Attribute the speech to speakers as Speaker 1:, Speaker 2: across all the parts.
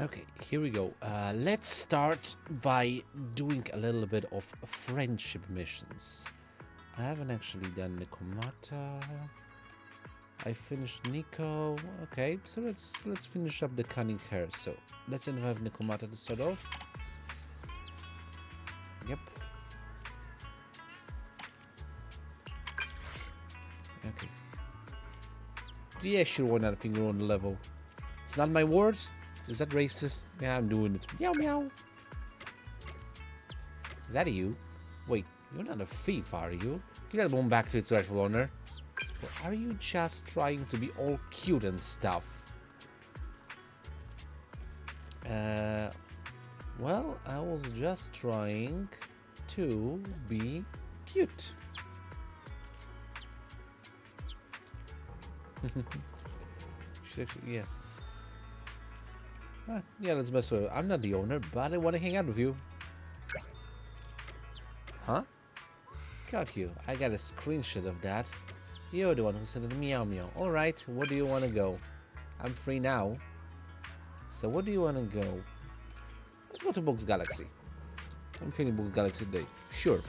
Speaker 1: Okay, here we go. Let's start by doing a little bit of friendship missions. I haven't actually done Nikomata. I finished Nico. Okay, so let's finish up the cunning hair. So let's invite Nikomata to start off. Yep. Okay. Yeah, sure, why not? Finger on the level. It's not my word. Is that racist? Yeah, I'm doing it. Meow meow. Is that you? Wait, you're not a thief, are you? Give that one back to its rightful owner. Or are you just trying to be all cute and stuff? Well, I was just trying to be cute. Yeah. Yeah, let's mess with it. I'm not the owner, but I want to hang out with you. Huh? Got you. I got a screenshot of that. You're the one who sent the meow meow. Alright, where do you want to go? I'm free now. So where do you want to go? Let's go to Books Galaxy. I'm feeling Books Galaxy today. Sure.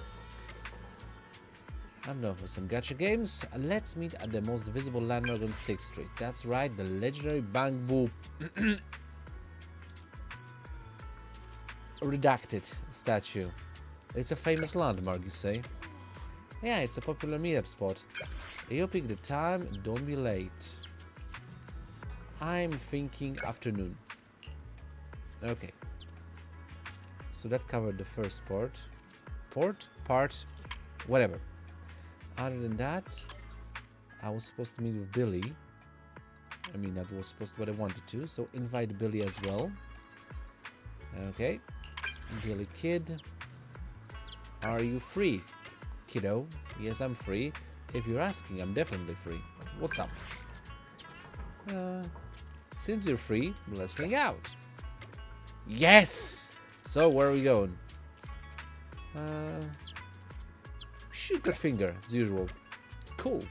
Speaker 1: I'm known for some gacha games. Let's meet at the most visible landmark on 6th Street. That's right, the legendary Bamboo redacted statue. It's a famous landmark, you say? Yeah, it's a popular meetup spot. You pick the time, don't be late. I'm thinking afternoon. Okay. So that covered the first part, whatever. Other than that, I was supposed to meet with Billy. I mean, that was supposed to be what I wanted to, so invite Billy as well. Okay. Billy Kid. Are you free? Kiddo. Yes, I'm free. If you're asking, I'm definitely free. What's up? Since you're free, let's hang out. Yes! So, where are we going? Shoot that finger, as usual. Cool.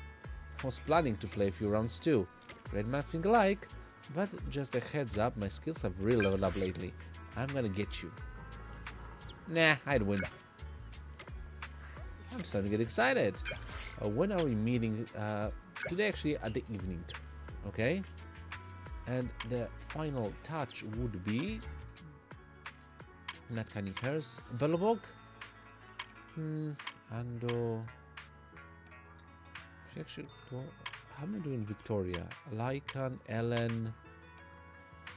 Speaker 1: I was planning to play a few rounds too. Red Max finger like, but just a heads up, my skills have really leveled up lately. I'm gonna get you. Nah, I'd win. I'm starting to get excited. When are we meeting? Today, actually, at the evening. Okay? And the final touch would be... Not Cunning Hairs. Bellobog? Ando... She actually... How am I doing Victoria? Lycan, Ellen...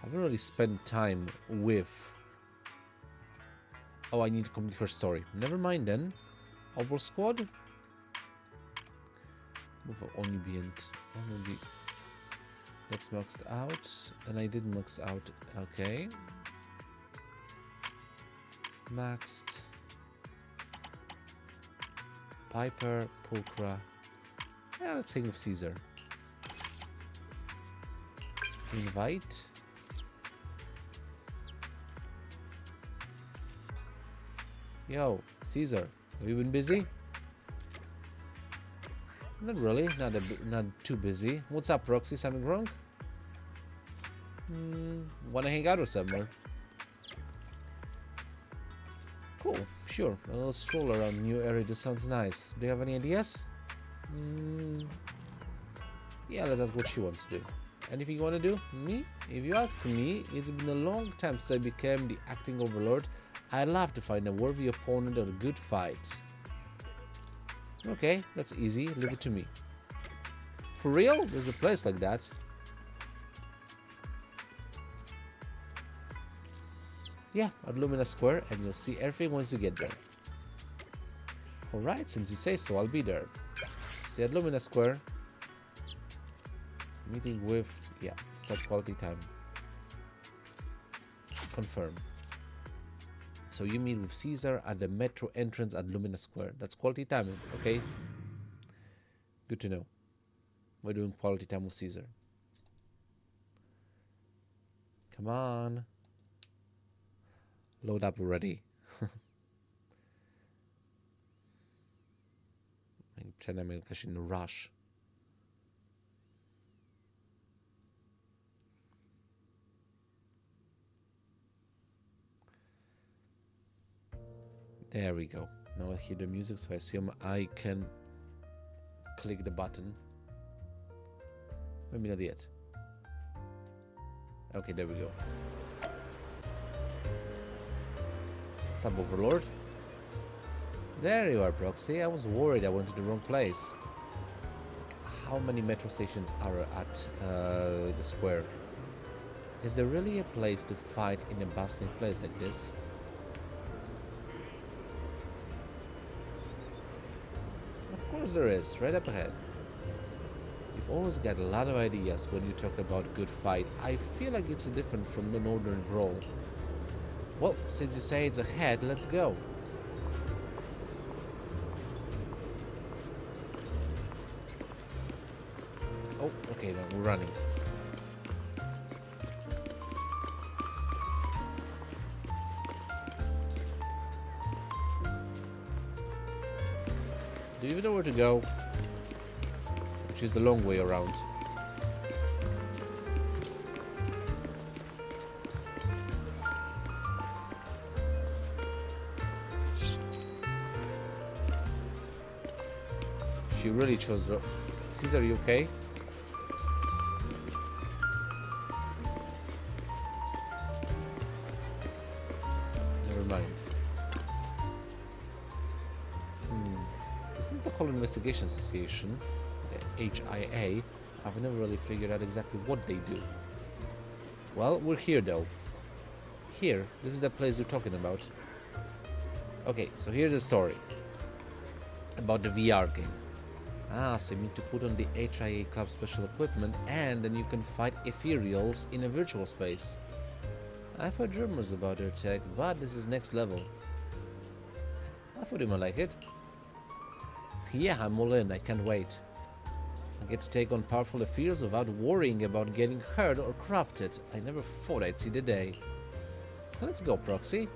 Speaker 1: I haven't really spent time with... Oh, I need to complete her story. Never mind then. Overall squad? Move on ambient. Maybe that's maxed out. And I did max out. Okay. Maxed. Piper, Pulcra. Yeah, let's hang with Caesar. Invite. Yo, Caesar, have you been busy? Not really, not too busy. What's up, Roxy? Something wrong? Wanna hang out with someone? Cool, sure. A little stroll around new area just sounds nice. Do you have any ideas? Yeah, let's ask what she wants to do. Anything you want to do? Me? If you ask me, it's been a long time since I became the acting overlord. I'd love to find a worthy opponent or a good fight. Okay, that's easy. Leave it to me. For real? There's a place like that. Yeah, at Lumina Square, and you'll see everything once you get there. Alright, since you say so, I'll be there. See you at Lumina Square. Meeting with... yeah, start quality time. Confirm. So you meet with Caesar at the metro entrance at Lumina Square. That's quality time, okay? Good to know. We're doing quality time with Caesar. Come on. Load up already. I pretend I'm in a rush. There we go. Now I hear the music, so I assume I can click the button. Maybe not yet. Okay, there we go. Sub Overlord. There you are, Proxy. I was worried I went to the wrong place. How many metro stations are at the square? Is there really a place to fight in a bustling place like this? Of course there is, right up ahead. You've always got a lot of ideas when you talk about good fight. I feel like it's different from the Northern Brawl. Well, since you say it's ahead, let's go. Oh, okay, then we're running. Do you even know where to go? Which is the long way around. She really chose the... Caesar, are you okay? Never mind. Is this the Hollow Investigation Association? The HIA? I've never really figured out exactly what they do. Well, we're here though. Here, this is the place you're talking about. Okay, so here's the story. About the VR game. Ah, so you need to put on the HIA Club special equipment and then you can fight ethereals in a virtual space. I've heard rumors about their tech, but this is next level. I thought you might like it. Yeah, I'm all in, I can't wait. I get to take on powerful ethereals without worrying about getting hurt or corrupted. I never thought I'd see the day. Let's go, Proxy.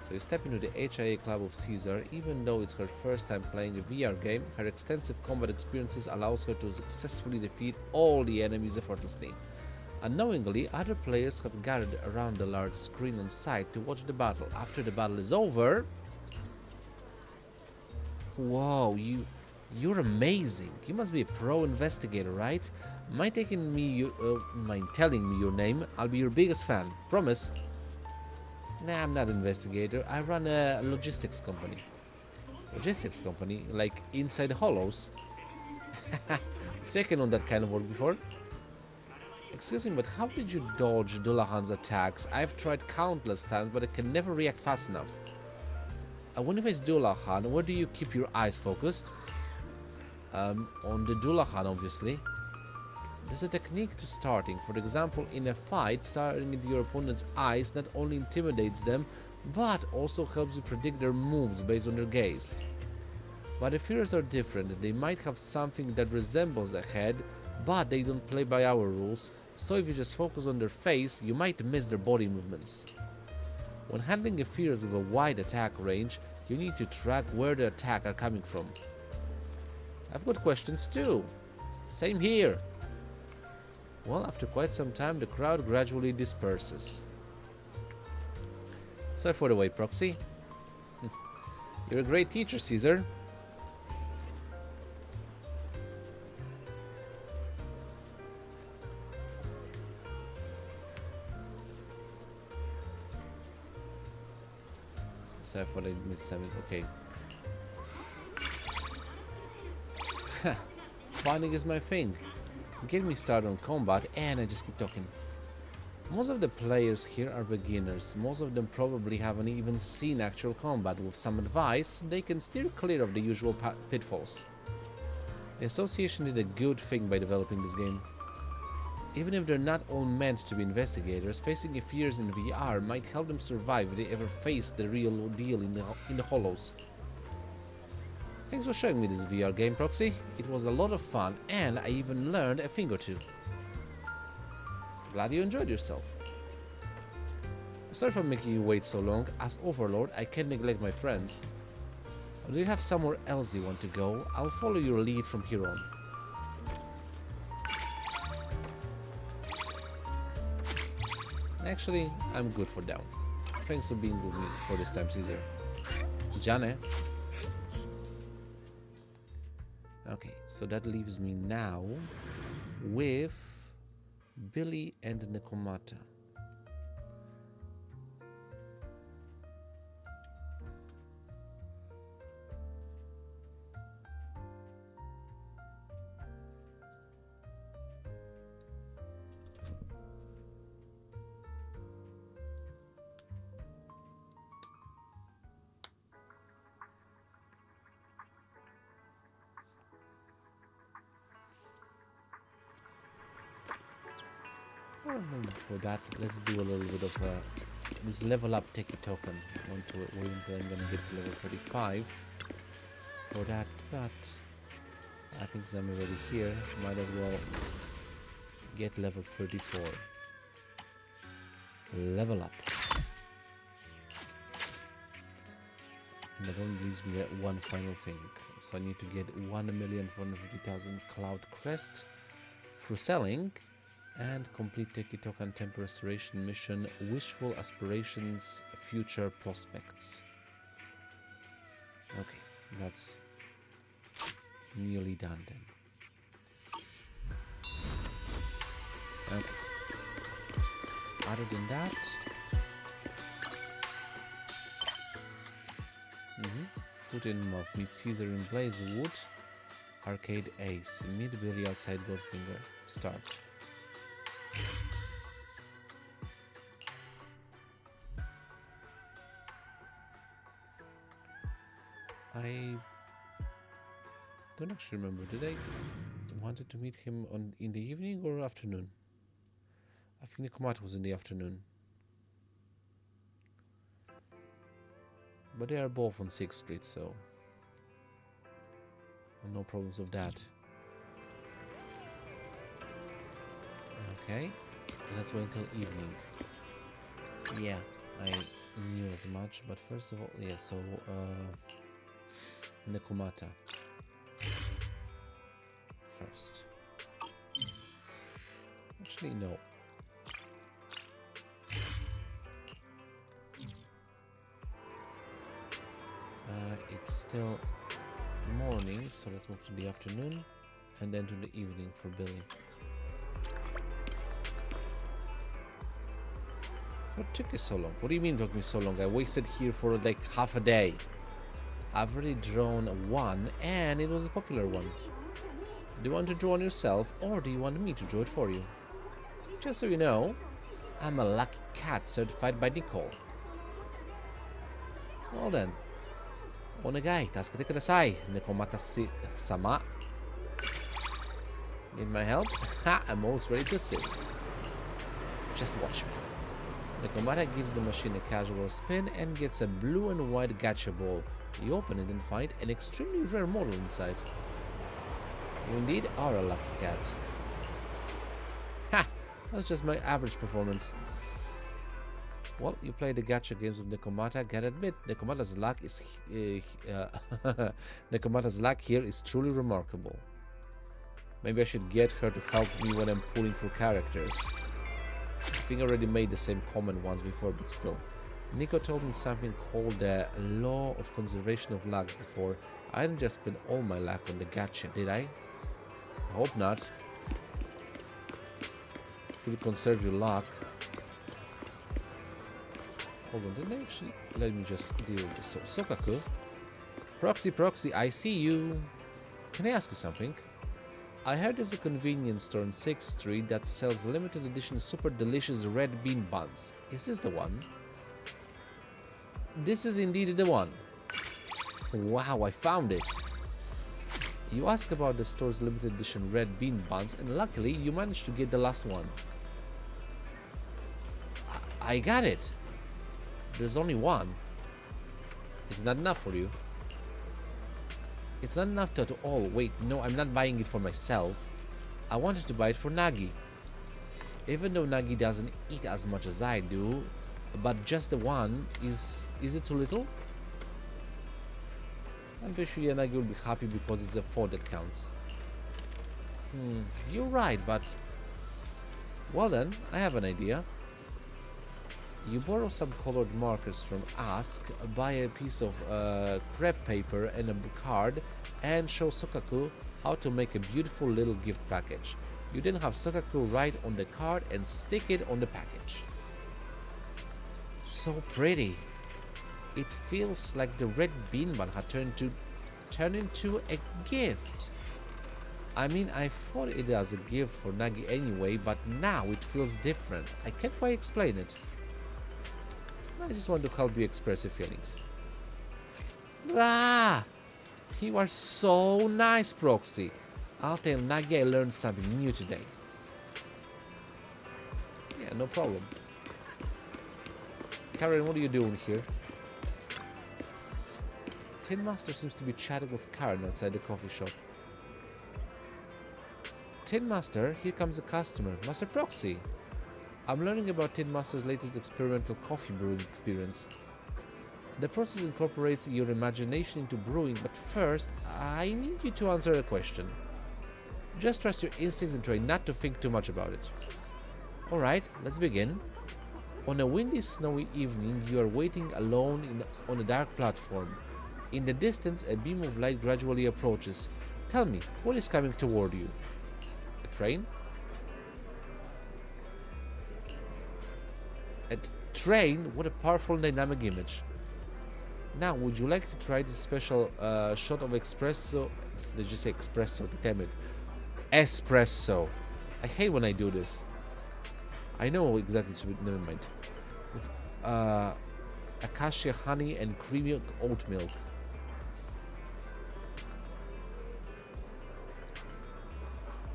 Speaker 1: So you step into the HIA Club of Caesar. Even though it's her first time playing a VR game, her extensive combat experiences allows her to successfully defeat all the enemies effortlessly. Unknowingly, other players have gathered around the large screen on site to watch the battle. After the battle is over... Whoa, you're amazing. You must be a pro investigator, right? Mind telling me your name? I'll be your biggest fan. Promise? Nah, I'm not an investigator. I run a logistics company. Logistics company? Like inside Hollows? I've taken on that kind of work before. Excuse me, but how did you dodge Dullahan's attacks? I've tried countless times, but I can never react fast enough. When you face Dullahan, where do you keep your eyes focused? On the Dullahan, obviously. There's a technique to starting. For example, in a fight, staring into your opponent's eyes not only intimidates them, but also helps you predict their moves based on their gaze. But the fears are different. They might have something that resembles a head, but they don't play by our rules, so if you just focus on their face, you might miss their body movements. When handling a fears with a wide attack range, you need to track where the attack are coming from. I've got questions too. Same here. Well, after quite some time, the crowd gradually disperses. Sorry for the wait, Proxy. You're a great teacher, Caesar. Sorry for the missed something. Okay. Fighting is my thing. Get me started on combat and I just keep talking. Most of the players here are beginners. Most of them probably haven't even seen actual combat. With some advice, they can steer clear of the usual pitfalls. The association did a good thing by developing this game. Even if they're not all meant to be investigators, facing a fears in VR might help them survive if they ever face the real deal in the Hollows. Thanks for showing me this VR game, Proxy. It was a lot of fun, and I even learned a thing or two. Glad you enjoyed yourself. Sorry for making you wait so long. As Overlord, I can't neglect my friends. Do you have somewhere else you want to go? I'll follow your lead from here on. Actually, I'm good for now. Thanks for being with me for this time, Caesar. Jane. Okay, so that leaves me now with Billy and Nekomata. Or maybe before that, let's do a little bit of this level up techie token. We're going to get to level 35 for that, but I think I'm already here. Might as well get level 34. Level up. And that only leaves me one final thing. So I need to get 1,450,000 Cloud Crest through selling and complete Techie Token Temple Restoration Mission Wishful Aspirations Future Prospects. Okay, that's nearly done then. Okay. Other than that, Foot in Mouth, meet Caesar in Blazewood, Arcade Ace, meet Billy outside Goldfinger, start. I don't actually remember. Did I wanted to meet him in the evening or afternoon? I think Nekomata was in the afternoon. But they are both on 6th Street, so no problems with that. Okay, let's wait until evening. Yeah, I knew as much, but first of all, yeah, so Nekomata first. Actually, no. It's still morning, so let's move to the afternoon and then to the evening for Billy. What took you so long? What do you mean it took me so long? I wasted here for like half a day. I've already drawn one and it was a popular one. Do you want to draw one yourself or do you want me to draw it for you? Just so you know, I'm a lucky cat certified by Nicole. Well then. Onegai, tasukete kudasai, Nekomata-sama. Need my help? Ha! I'm almost ready to assist. Just watch me. Nekomata gives the machine a casual spin and gets a blue and white gacha ball. You open it and find an extremely rare model inside. You indeed are a lucky cat. Ha! That's just my average performance. Well, you play the gacha games with Nekomata. Gotta admit, Nekomata's luck is Nekomata's luck here is truly remarkable. Maybe I should get her to help me when I'm pulling for characters. I think I already made the same comment once before, but still. Nico told me something called the law of conservation of luck before. I didn't just spend all my luck on the gacha, did I? I hope not. Should conserve your luck. Hold on, didn't I actually? Let me just deal with this. So, Sokaku. Proxy, I see you. Can I ask you something? I heard there's a convenience store on 6th Street that sells limited edition super delicious red bean buns. Is this the one? This is indeed the one. Wow, I found it. You asked about the store's limited edition red bean buns and luckily you managed to get the last one. I got it. There's only one. Is not enough for you? It's not enough at all. Wait, no, I'm not buying it for myself. I wanted to buy it for Nagi. Even though Nagi doesn't eat as much as I do, but just the one, is it too little? I'm pretty sure Nagi will be happy because it's the 4 that counts. You're right, but... Well then, I have an idea. You borrow some colored markers from Ask, buy a piece of crepe paper and a card, and show Sokaku how to make a beautiful little gift package. You then have Sokaku write on the card and stick it on the package. So pretty. It feels like the red bean bun had turned into a gift. I mean, I thought it as a gift for Nagi anyway, but now it feels different. I can't quite explain it. I just want to help you express your feelings. Ah! You are so nice, Proxy. I'll tell Nagi I learned something new today. Yeah, no problem. Karen, what are you doing here? Tin Master seems to be chatting with Karen outside the coffee shop. Tin Master, here comes a customer. Master Proxy. I'm learning about Tin Master's latest experimental coffee brewing experience. The process incorporates your imagination into brewing, but first, I need you to answer a question. Just trust your instincts and try not to think too much about it. Alright, let's begin. On a windy, snowy evening, you are waiting alone on a dark platform. In the distance, a beam of light gradually approaches. Tell me, what is coming toward you? A train? A train? What a powerful dynamic image. Now, would you like to try this special shot of espresso? Did you say espresso? Damn it. Espresso. I hate when I do this. I know exactly, never mind. With acacia honey and creamy oat milk.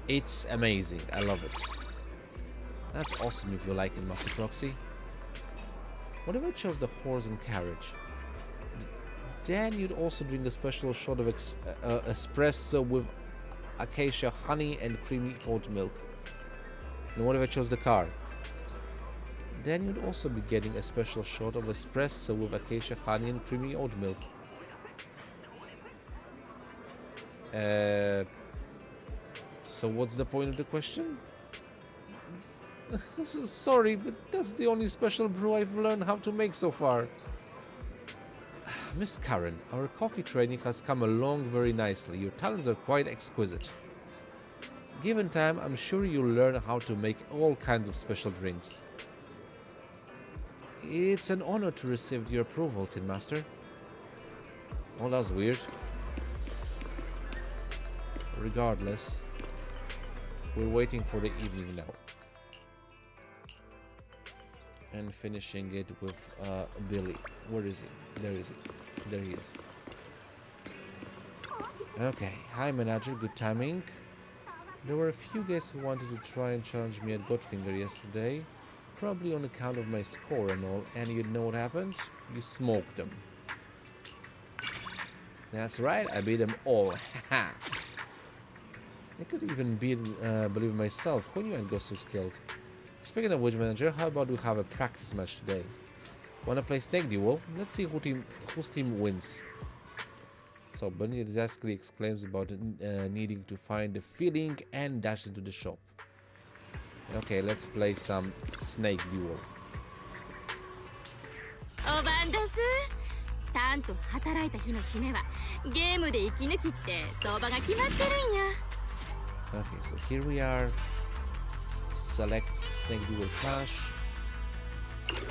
Speaker 1: It's amazing. I love it. That's awesome if you like it, Master Proxy. What if I chose the horse and carriage? Then you'd also drink a special shot of espresso with acacia honey and creamy oat milk. And what if I chose the car? Then you'd also be getting a special shot of espresso with acacia honey and creamy oat milk. So what's the point of the question? Sorry, but that's the only special brew I've learned how to make so far. Miss Karen, our coffee training has come along very nicely. Your talents are quite exquisite. Given time, I'm sure you'll learn how to make all kinds of special drinks. It's an honor to receive your approval, Tin Master. Oh, that's weird. Regardless, we're waiting for the evening now. And finishing it with Billy. Where is he? There is he. There he is. Okay. Hi, manager. Good timing. There were a few guests who wanted to try and challenge me at Godfinger yesterday. Probably on account of my score and all. And you know what happened? You smoked them. That's right. I beat them all. Haha. I could even believe myself. Who knew I'd go so skilled? Speaking of which, manager, how about we have a practice match today? Wanna play Snake Duel? Let's see whose team wins. So Bunny enthusiastically exclaims about needing to find the feeling and dash into the shop. Okay, let's play some Snake Duel. Okay, so here we are. Select Snake Duel Clash.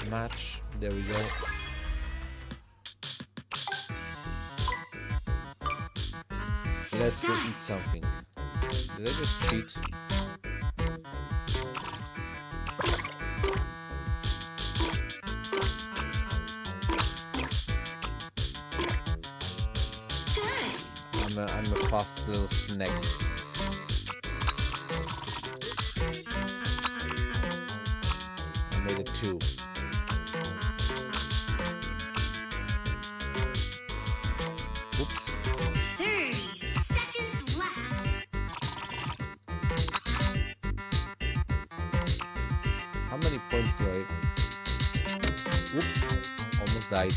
Speaker 1: Match. There we go. Let's go eat something. Did I just cheat? I'm a fast little snack. I made it 2. Oops.
Speaker 2: 30 seconds left.
Speaker 1: How many points do I... Oops. Almost died.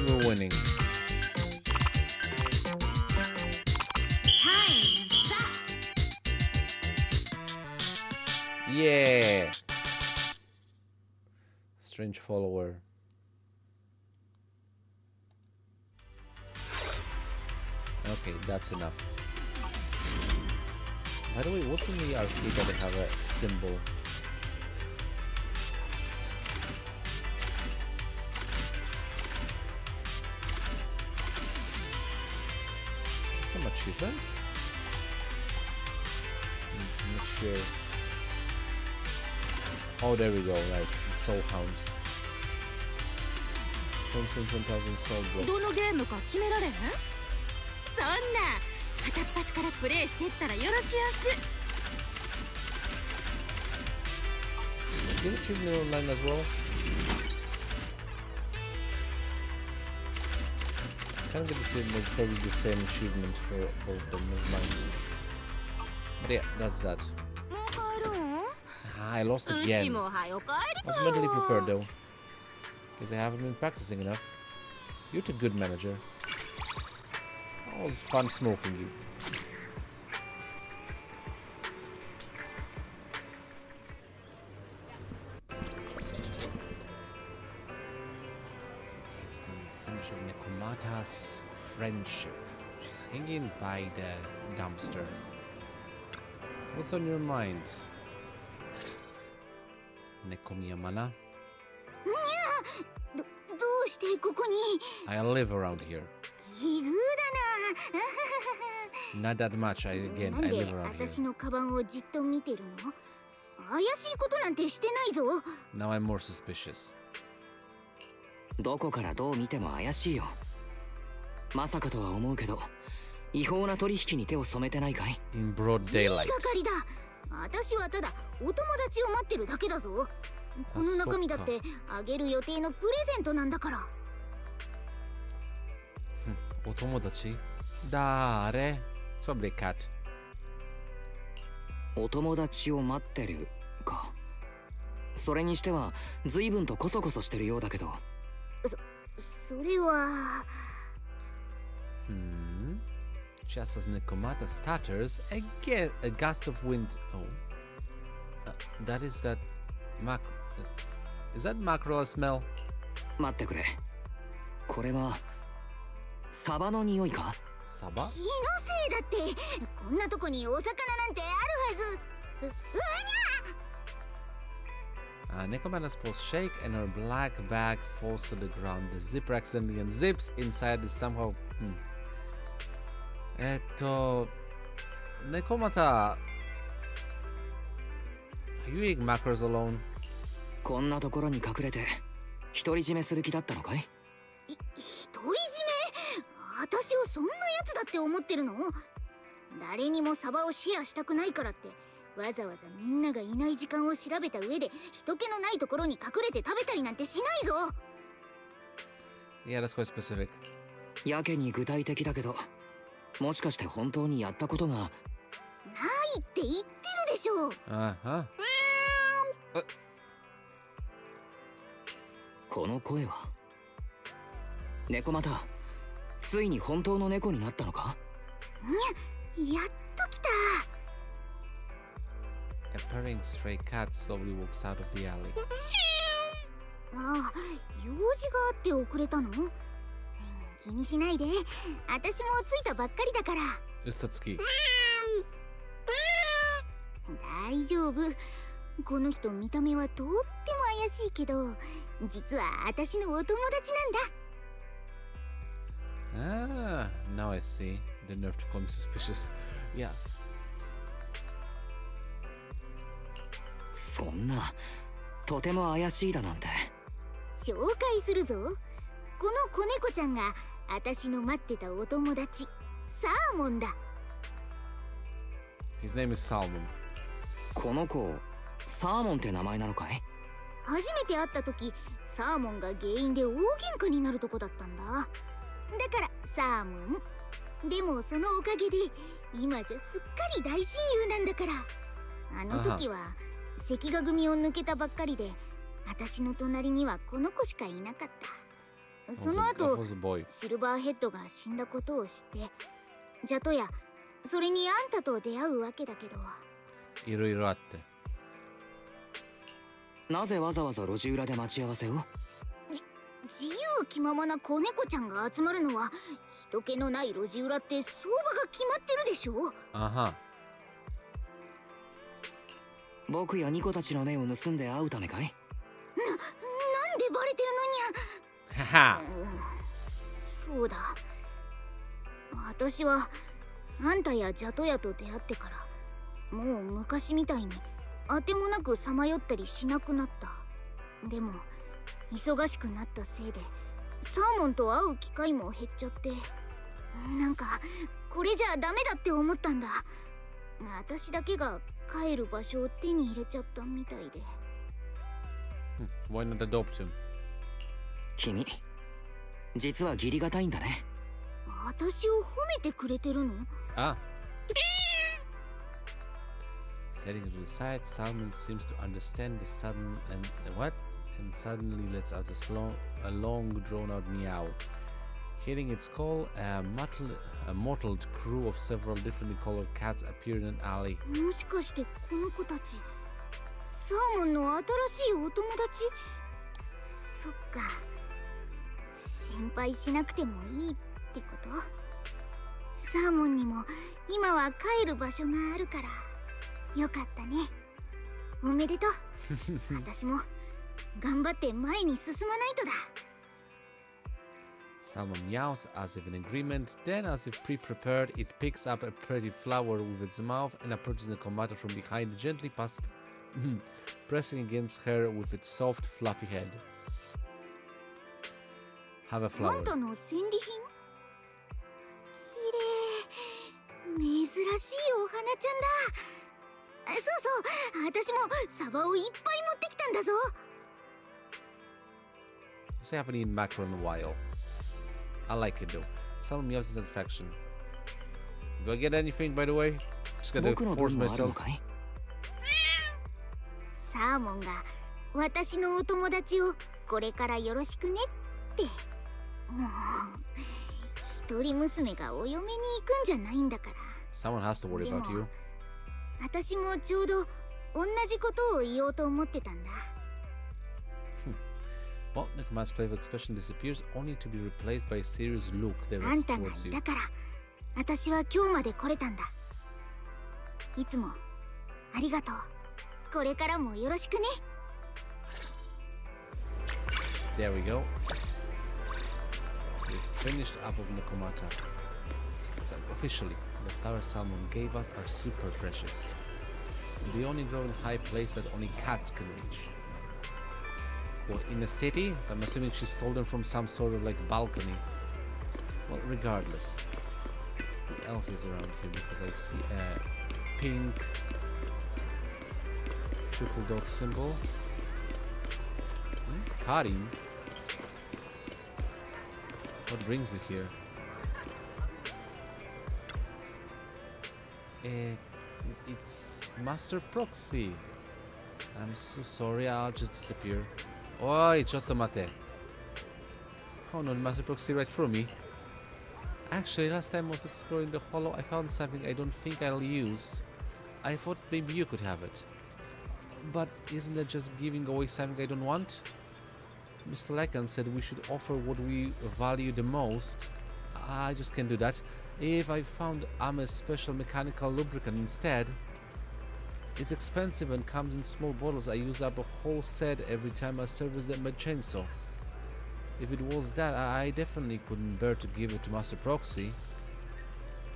Speaker 1: think we're winning.
Speaker 2: Time's up.
Speaker 1: Yeah. Strange follower. Okay, that's enough. By the way, what's in the arcade that they have a symbol? Some achievements? I'm not sure. Oh, there we go, right. It's Soul Hounds. Consume 10,000 soul blocks.
Speaker 3: どのゲームか決められへん？そんな片っ端からプレイしてったらよろしやす。
Speaker 1: Get achievement online as well. Kind of get the same, it's probably the same achievement for both of them, never mind. But yeah, that's that.
Speaker 3: もう帰るん？
Speaker 1: Ah, I lost
Speaker 3: うち
Speaker 1: again.
Speaker 3: も早く帰
Speaker 1: I
Speaker 3: り
Speaker 1: was
Speaker 3: たい
Speaker 1: mentally
Speaker 3: わ。
Speaker 1: prepared though. Because I haven't been practicing enough. You're a good manager. It was fun smoking you. It's the finish of Nekomata's friendship. She's hanging by the dumpster. What's on your mind, Nekomiyamana?
Speaker 4: どうしてここに
Speaker 1: I live around here.
Speaker 4: 奇遇だ
Speaker 1: Not that much.
Speaker 4: な
Speaker 1: Again,
Speaker 4: なん
Speaker 1: I
Speaker 4: で
Speaker 1: live around
Speaker 4: 私
Speaker 1: here.
Speaker 4: のカバンをじっと見てるの怪しいことなんてしてないぞ
Speaker 1: Now I'm more suspicious.
Speaker 5: どこからどう見ても怪しいよ。まさかとは思うけど、違法な取引に手を染めてないかい？
Speaker 1: In broad
Speaker 4: いい
Speaker 1: daylight.
Speaker 4: がかりだ私はただお友達を待ってるだけだぞこの中身だってあげる予定のプレゼントなんだから
Speaker 1: Otomodachi? Dare? It's probably a cat.
Speaker 5: お友達を待ってるか。それにしては随分とコソコソしてるようだけど。
Speaker 4: それは
Speaker 1: Just as Nekomata stutters, a gust of wind. Oh. That is that. Is that mackerel smell?
Speaker 5: 待ってくれ。これはサバの匂いか？
Speaker 1: Saba?
Speaker 4: 気のせいだってこんなとこにお魚なんてあるはず
Speaker 1: Nekomata's pulse shake and her black bag falls to the ground. The zipper accidentally unzips. Inside is somehow. Nekomata. Are you eating mackerels alone?
Speaker 5: こんなところに隠れて独り占めする気だったのかい？
Speaker 4: 独り占め私をそんなやつだって思ってるの誰にもサバをシェアしたくないからってわざわざみんながいない時間を調べた上で人気のないところに隠れて食べたりなんてしないぞ
Speaker 1: Yeah, that's quite specific.
Speaker 5: やけに具体的だけど、もしかして本当にやったことが？
Speaker 4: ないって言ってるでしょ
Speaker 1: Uh-huh.
Speaker 5: この声は猫又、ついに本当の猫になったのか？
Speaker 4: やっと来た
Speaker 1: A purring stray cat slowly walks out of the alley.
Speaker 4: ああ用事があって遅れたの気にしないで私も着いたばっかりだから
Speaker 1: Usatsuki.
Speaker 4: 大丈夫この人見た目はとっても怪しいけど実は私のお友達なんだ
Speaker 1: Ah, now I see. The nerve to call me suspicious. Yeah.
Speaker 5: そんな、とても怪しいだなんて。
Speaker 4: 紹介するぞこの子猫ちゃんが私の待ってたお友達サーモンだ
Speaker 1: His name is Salmon.
Speaker 5: この子、サーモンって名前なのかい？
Speaker 4: 初めて会った時サーモンが原因で大喧嘩になるとこだったんだだからサーモンでもそのおかげで今じゃすっかり大親友なんだからあの時は関ヶ組を抜けたばっかりで私の隣にはこの子しかいなかったその
Speaker 1: That
Speaker 4: 後
Speaker 1: was a boy.
Speaker 4: シルバーヘッドが死んだことを知ってジャトヤそれにあんたと出会うわけだけど
Speaker 1: いろいろあって。
Speaker 5: なぜわざわざ路地裏で待ち合わせを？
Speaker 4: 自由気ままな子猫ちゃんが集まるのは人気のない路地裏って相場が決まってるでしょ。
Speaker 1: あは。
Speaker 5: 僕やニコたちの目を盗んで会うためかい？
Speaker 4: なんでバレてるのにゃ。
Speaker 1: はは。
Speaker 4: そうだ。私はあんたやジャトヤと出会ってからもう昔みたいにあてもなくさまよったりしなくなった。でも忙しくなったせいでサーモンと会う機会も減っちゃって、なんかこれじゃダメだって思ったんだ。私だけが帰る場所を手に入れちゃったみたいで。
Speaker 1: Why not adopt him?
Speaker 5: 君、実は義理がたいんだね。
Speaker 4: 私を褒めてくれてるの？Ah.
Speaker 1: Setting to the side, Salmon seems to understand the sudden and what? And suddenly lets out a long drawn-out meow. Hitting its call, a mottled crew of several differently colored cats appeared in an alley.
Speaker 4: もしかしてこの子たちサーモンの新しいお友達？そっか、心配しなくてもいいってこと？サーモンにも今は帰る場所があるからよかったね。おめでとう。私も頑張って前に進まないとだ。
Speaker 1: Salmon meows as if in agreement, then as if pre-prepared, it picks up a pretty flower with its mouth and approaches the combatant from behind, gently pressing against her with its soft, fluffy head. Have a
Speaker 4: あ
Speaker 1: flower.
Speaker 4: んたの戦利品？きれい、珍しいお花ちゃんだ。そうそう、私もサバをいっぱい持ってきたんだぞ。
Speaker 1: So I haven't eaten mackerel in a while. I like it though. Salmon meows in satisfaction. Do I get anything, by the way? Just gotta
Speaker 5: 僕の
Speaker 1: force
Speaker 5: 分もあるの
Speaker 1: myself.
Speaker 5: かい？
Speaker 4: サーモンが私のお友達をこれからよろしくねって。もう一人娘がお嫁に行くんじゃないんだから。
Speaker 1: Someone has to worry
Speaker 4: でも
Speaker 1: about you.
Speaker 4: 私もちょうど同じことを言おうと思ってたんだ。
Speaker 1: Well, the command's playful expression disappears, only to be replaced by a serious look
Speaker 4: あん
Speaker 1: directed
Speaker 4: たが
Speaker 1: towards
Speaker 4: い
Speaker 1: you.
Speaker 4: たから私は今日まで来れたんだ。いつもありがとう。これからもよろしくね。
Speaker 1: There we go. We finished up of Nakomata. So officially, the flower salmon gave us are super precious. They only grow in high place that only cats can reach. Well, in a city? So I'm assuming she stole them from some sort of like balcony. Well, regardless. What else is around here? Because I see a pink triple dot symbol. Karin? What brings you here? It's Master Proxy. I'm so sorry, I'll just disappear. Oi, cotto mate. Oh no, Master Proxy right through me. Actually, last time I was exploring the hollow, I found something I don't think I'll use. I thought maybe you could have it. But isn't that just giving away something I don't want? Mr. Lacan said we should offer what we value the most. I just can't do that. If I found Ame's special mechanical lubricant instead. It's expensive and comes in small bottles. I use up a whole set every time I service them my chainsaw. If it was that, I definitely couldn't bear to give it to Master Proxy.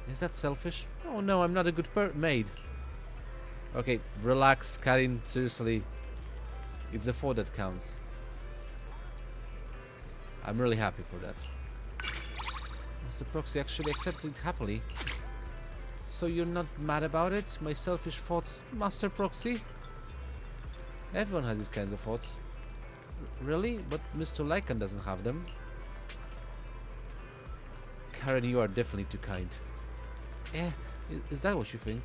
Speaker 1: Is that selfish? Oh no, I'm not a good maid. Okay, relax, Karin, seriously. It's the thought that counts. I'm really happy for that. Master Proxy actually accepted it happily. So you're not mad about it? My selfish thoughts, Master Proxy? Everyone has these kinds of thoughts. Really? But Mr. Lycan doesn't have them. Karen, you are definitely too kind. Eh, is that what you think?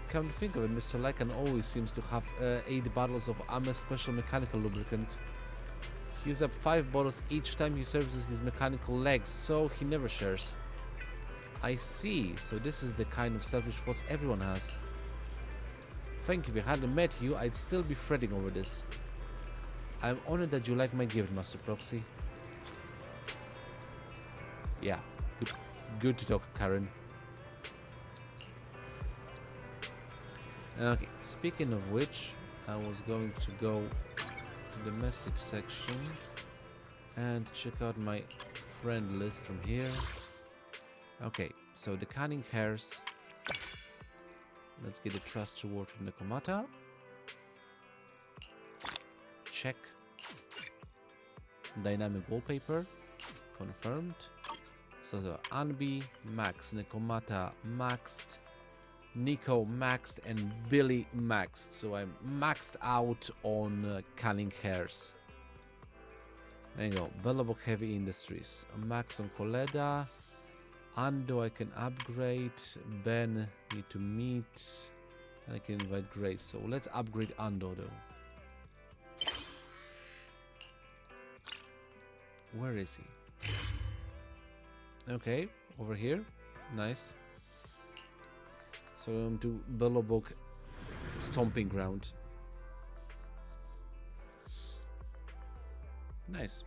Speaker 1: Come to think of it, Mr. Lycan always seems to have 8 bottles of Ame's special mechanical lubricant. He uses up 5 bottles each time he services his mechanical legs, so he never shares. I see, so this is the kind of selfish thoughts everyone has. Thank you, if I hadn't met you, I'd still be fretting over this. I'm honored that you like my gift, Master Proxy. Yeah, good to talk, Karen. Okay, speaking of which, I was going to go to the message section and check out my friend list from here. Okay, so the cunning hairs. Let's get a trust reward from the Komata. Check. Dynamic wallpaper. Confirmed. So Anbi, max. Nekomata, maxed. Nico, maxed. And Billy, maxed. So I'm maxed out on cunning hairs. There you go. Bellabok Heavy Industries. Max on Koleda. Ando I can upgrade. Ben need to meet. And I can invite Grace. So let's upgrade Ando though. Where is he? Okay, over here. Nice. So I'm to Bellabok Stomping Ground. Nice.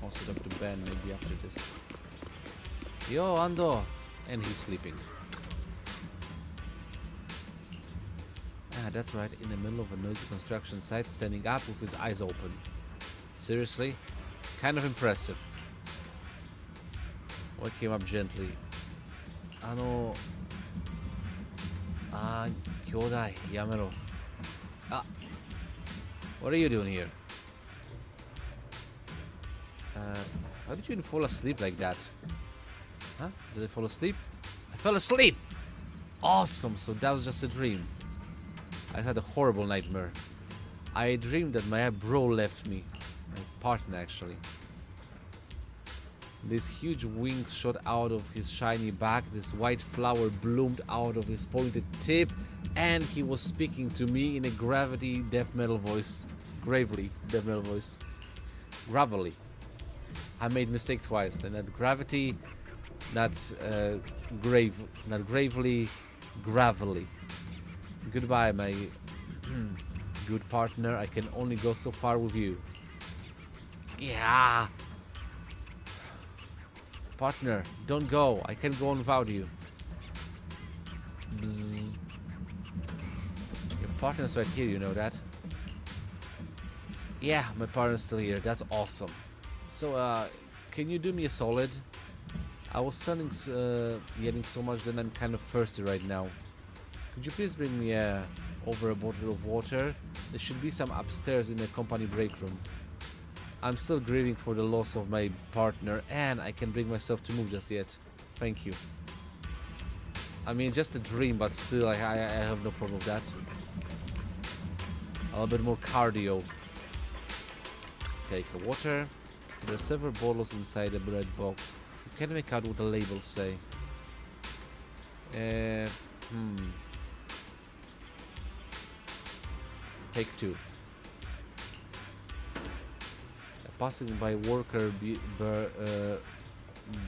Speaker 1: Also talk to Ben maybe after this. Yo, Ando! And he's sleeping. Ah, that's right, in the middle of a noisy construction site, standing up with his eyes open. Seriously? Kind of impressive. Wake him up gently. Kyodai, yamero. What are you doing here? How did you even fall asleep like that? Huh? Did I fall asleep? I fell asleep! Awesome, so that was just a dream. I had a horrible nightmare. I dreamed that my bro left me. My partner, actually. This huge wings shot out of his shiny back. This white flower bloomed out of his pointed tip. And he was speaking to me in a gravity death metal voice. Gravely death metal voice. Gravelly. I made mistake twice. And not gravity, not gravely, gravelly. Goodbye, my good partner. I can only go so far with you. Yeah. Partner, don't go. I can't go on without you. Bzzz. Your partner's right here, you know that? Yeah, my partner's still here. That's awesome. So, can you do me a solid? I was yelling so much that I'm kind of thirsty right now. Could you please bring me over a bottle of water? There should be some upstairs in the company break room. I'm still grieving for the loss of my partner, and I can't bring myself to move just yet. Thank you. I mean, just a dream, but still, I have no problem with that. A little bit more cardio. Take a water. There are several bottles inside a bread box. You can't make out what the labels say. Take 2. Passing by worker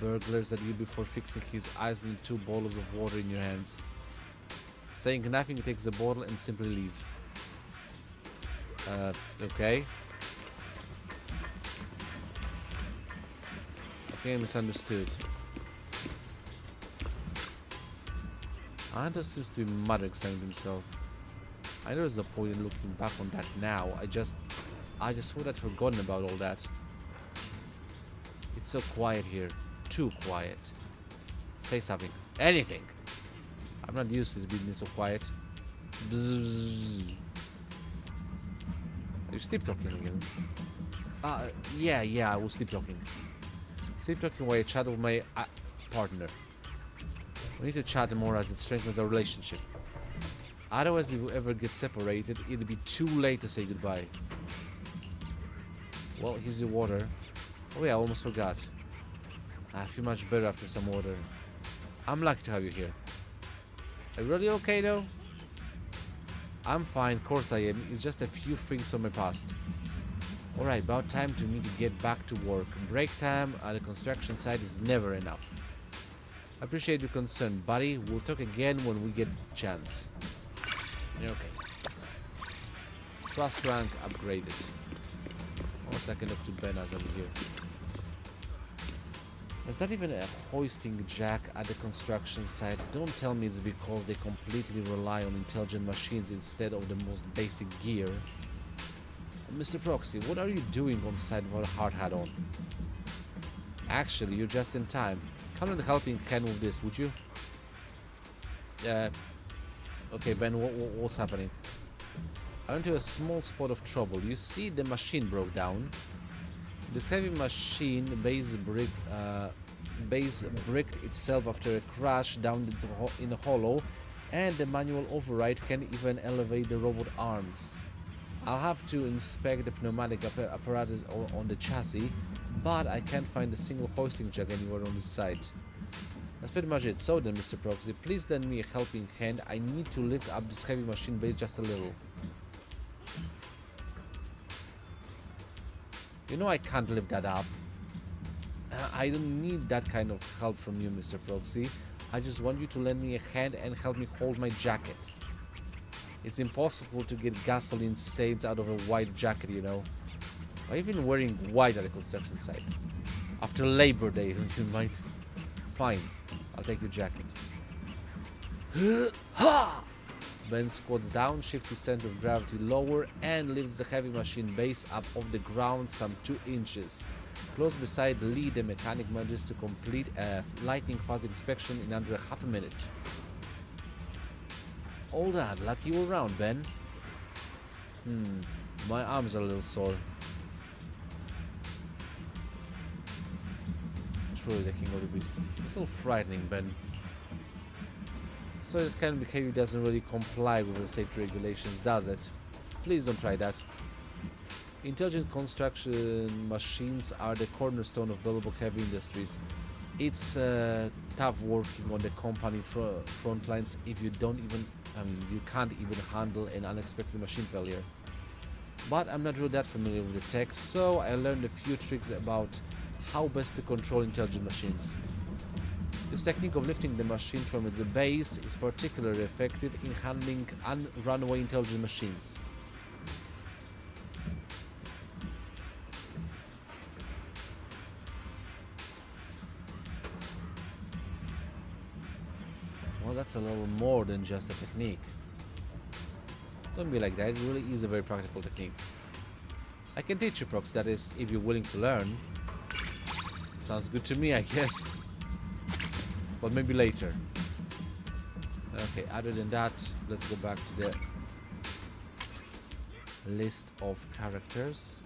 Speaker 1: burglars at you before fixing his eyes on 2 bottles of water in your hands. Saying nothing, he takes the bottle and simply leaves. Okay. Okay, misunderstood. Ando seems to be muttering something to himself. I know there's no point in looking back on that now. I just thought I'd forgotten about all that. It's so quiet here. Too quiet. Say something. Anything. I'm not used to it being so quiet. Bzzz. You sleep talking again? Yeah, I will sleep talking. Sleep talking while I chat with my partner. We need to chat more as it strengthens our relationship. Otherwise, if we ever get separated, it'll be too late to say goodbye. Well, here's the water. Oh yeah, I almost forgot. I feel much better after some water. I'm lucky to have you here. Are you really okay though? I'm fine, of course I am. It's just a few things from my past. Alright, about time to me to get back to work. Break time at the construction site is never enough. I appreciate your concern, buddy. We'll talk again when we get a chance. Okay. Trust rank upgraded. Also, I can look to Ben as over here. There's not even a hoisting jack at the construction site. Don't tell me it's because they completely rely on intelligent machines instead of the most basic gear. Mr. Proxy, what are you doing on site with a hard hat on? Actually, you're just in time. Come and helping Ken with this, would you? Okay, Ben, what's happening? I went to a small spot of trouble. You see, the machine broke down. This heavy machine base bricked itself after a crash down in a hollow, and the manual override can't even elevate the robot arms. I'll have to inspect the pneumatic apparatus on the chassis, but I can't find a single hoisting jack anywhere on the site. That's pretty much it. So then, Mr. Proxy, please lend me a helping hand. I need to lift up this heavy machine base just a little. You know I can't lift that up. I don't need that kind of help from you, Mr. Proxy. I just want you to lend me a hand and help me hold my jacket. It's impossible to get gasoline stains out of a white jacket, you know. Why even wearing white at the construction site? After Labor Day, don't you mind? Fine, I'll take your jacket. Ha! Ben squats down, shifts his center of gravity lower, and lifts the heavy machine base up off the ground some 2 inches. Close beside Lee, the mechanic manages to complete a lightning fast inspection in under half a minute. All that, lucky you were around, Ben. My arms are a little sore. Truly, the king of the beast. It's a little frightening, Ben. So that kind of behavior doesn't really comply with the safety regulations, does it? Please don't try that. Intelligent construction machines are the cornerstone of global heavy industries. It's tough working on the company front lines if you you can't even handle an unexpected machine failure. But I'm not really that familiar with the tech, so I learned a few tricks about how best to control intelligent machines. This technique of lifting the machine from its base is particularly effective in handling runaway intelligent machines. Well, that's a little more than just a technique. Don't be like that, it really is a very practical technique. I can teach you, Prox, that is, if you're willing to learn. Sounds good to me, I guess. But maybe later. Okay, other than that, let's go back to the list of characters.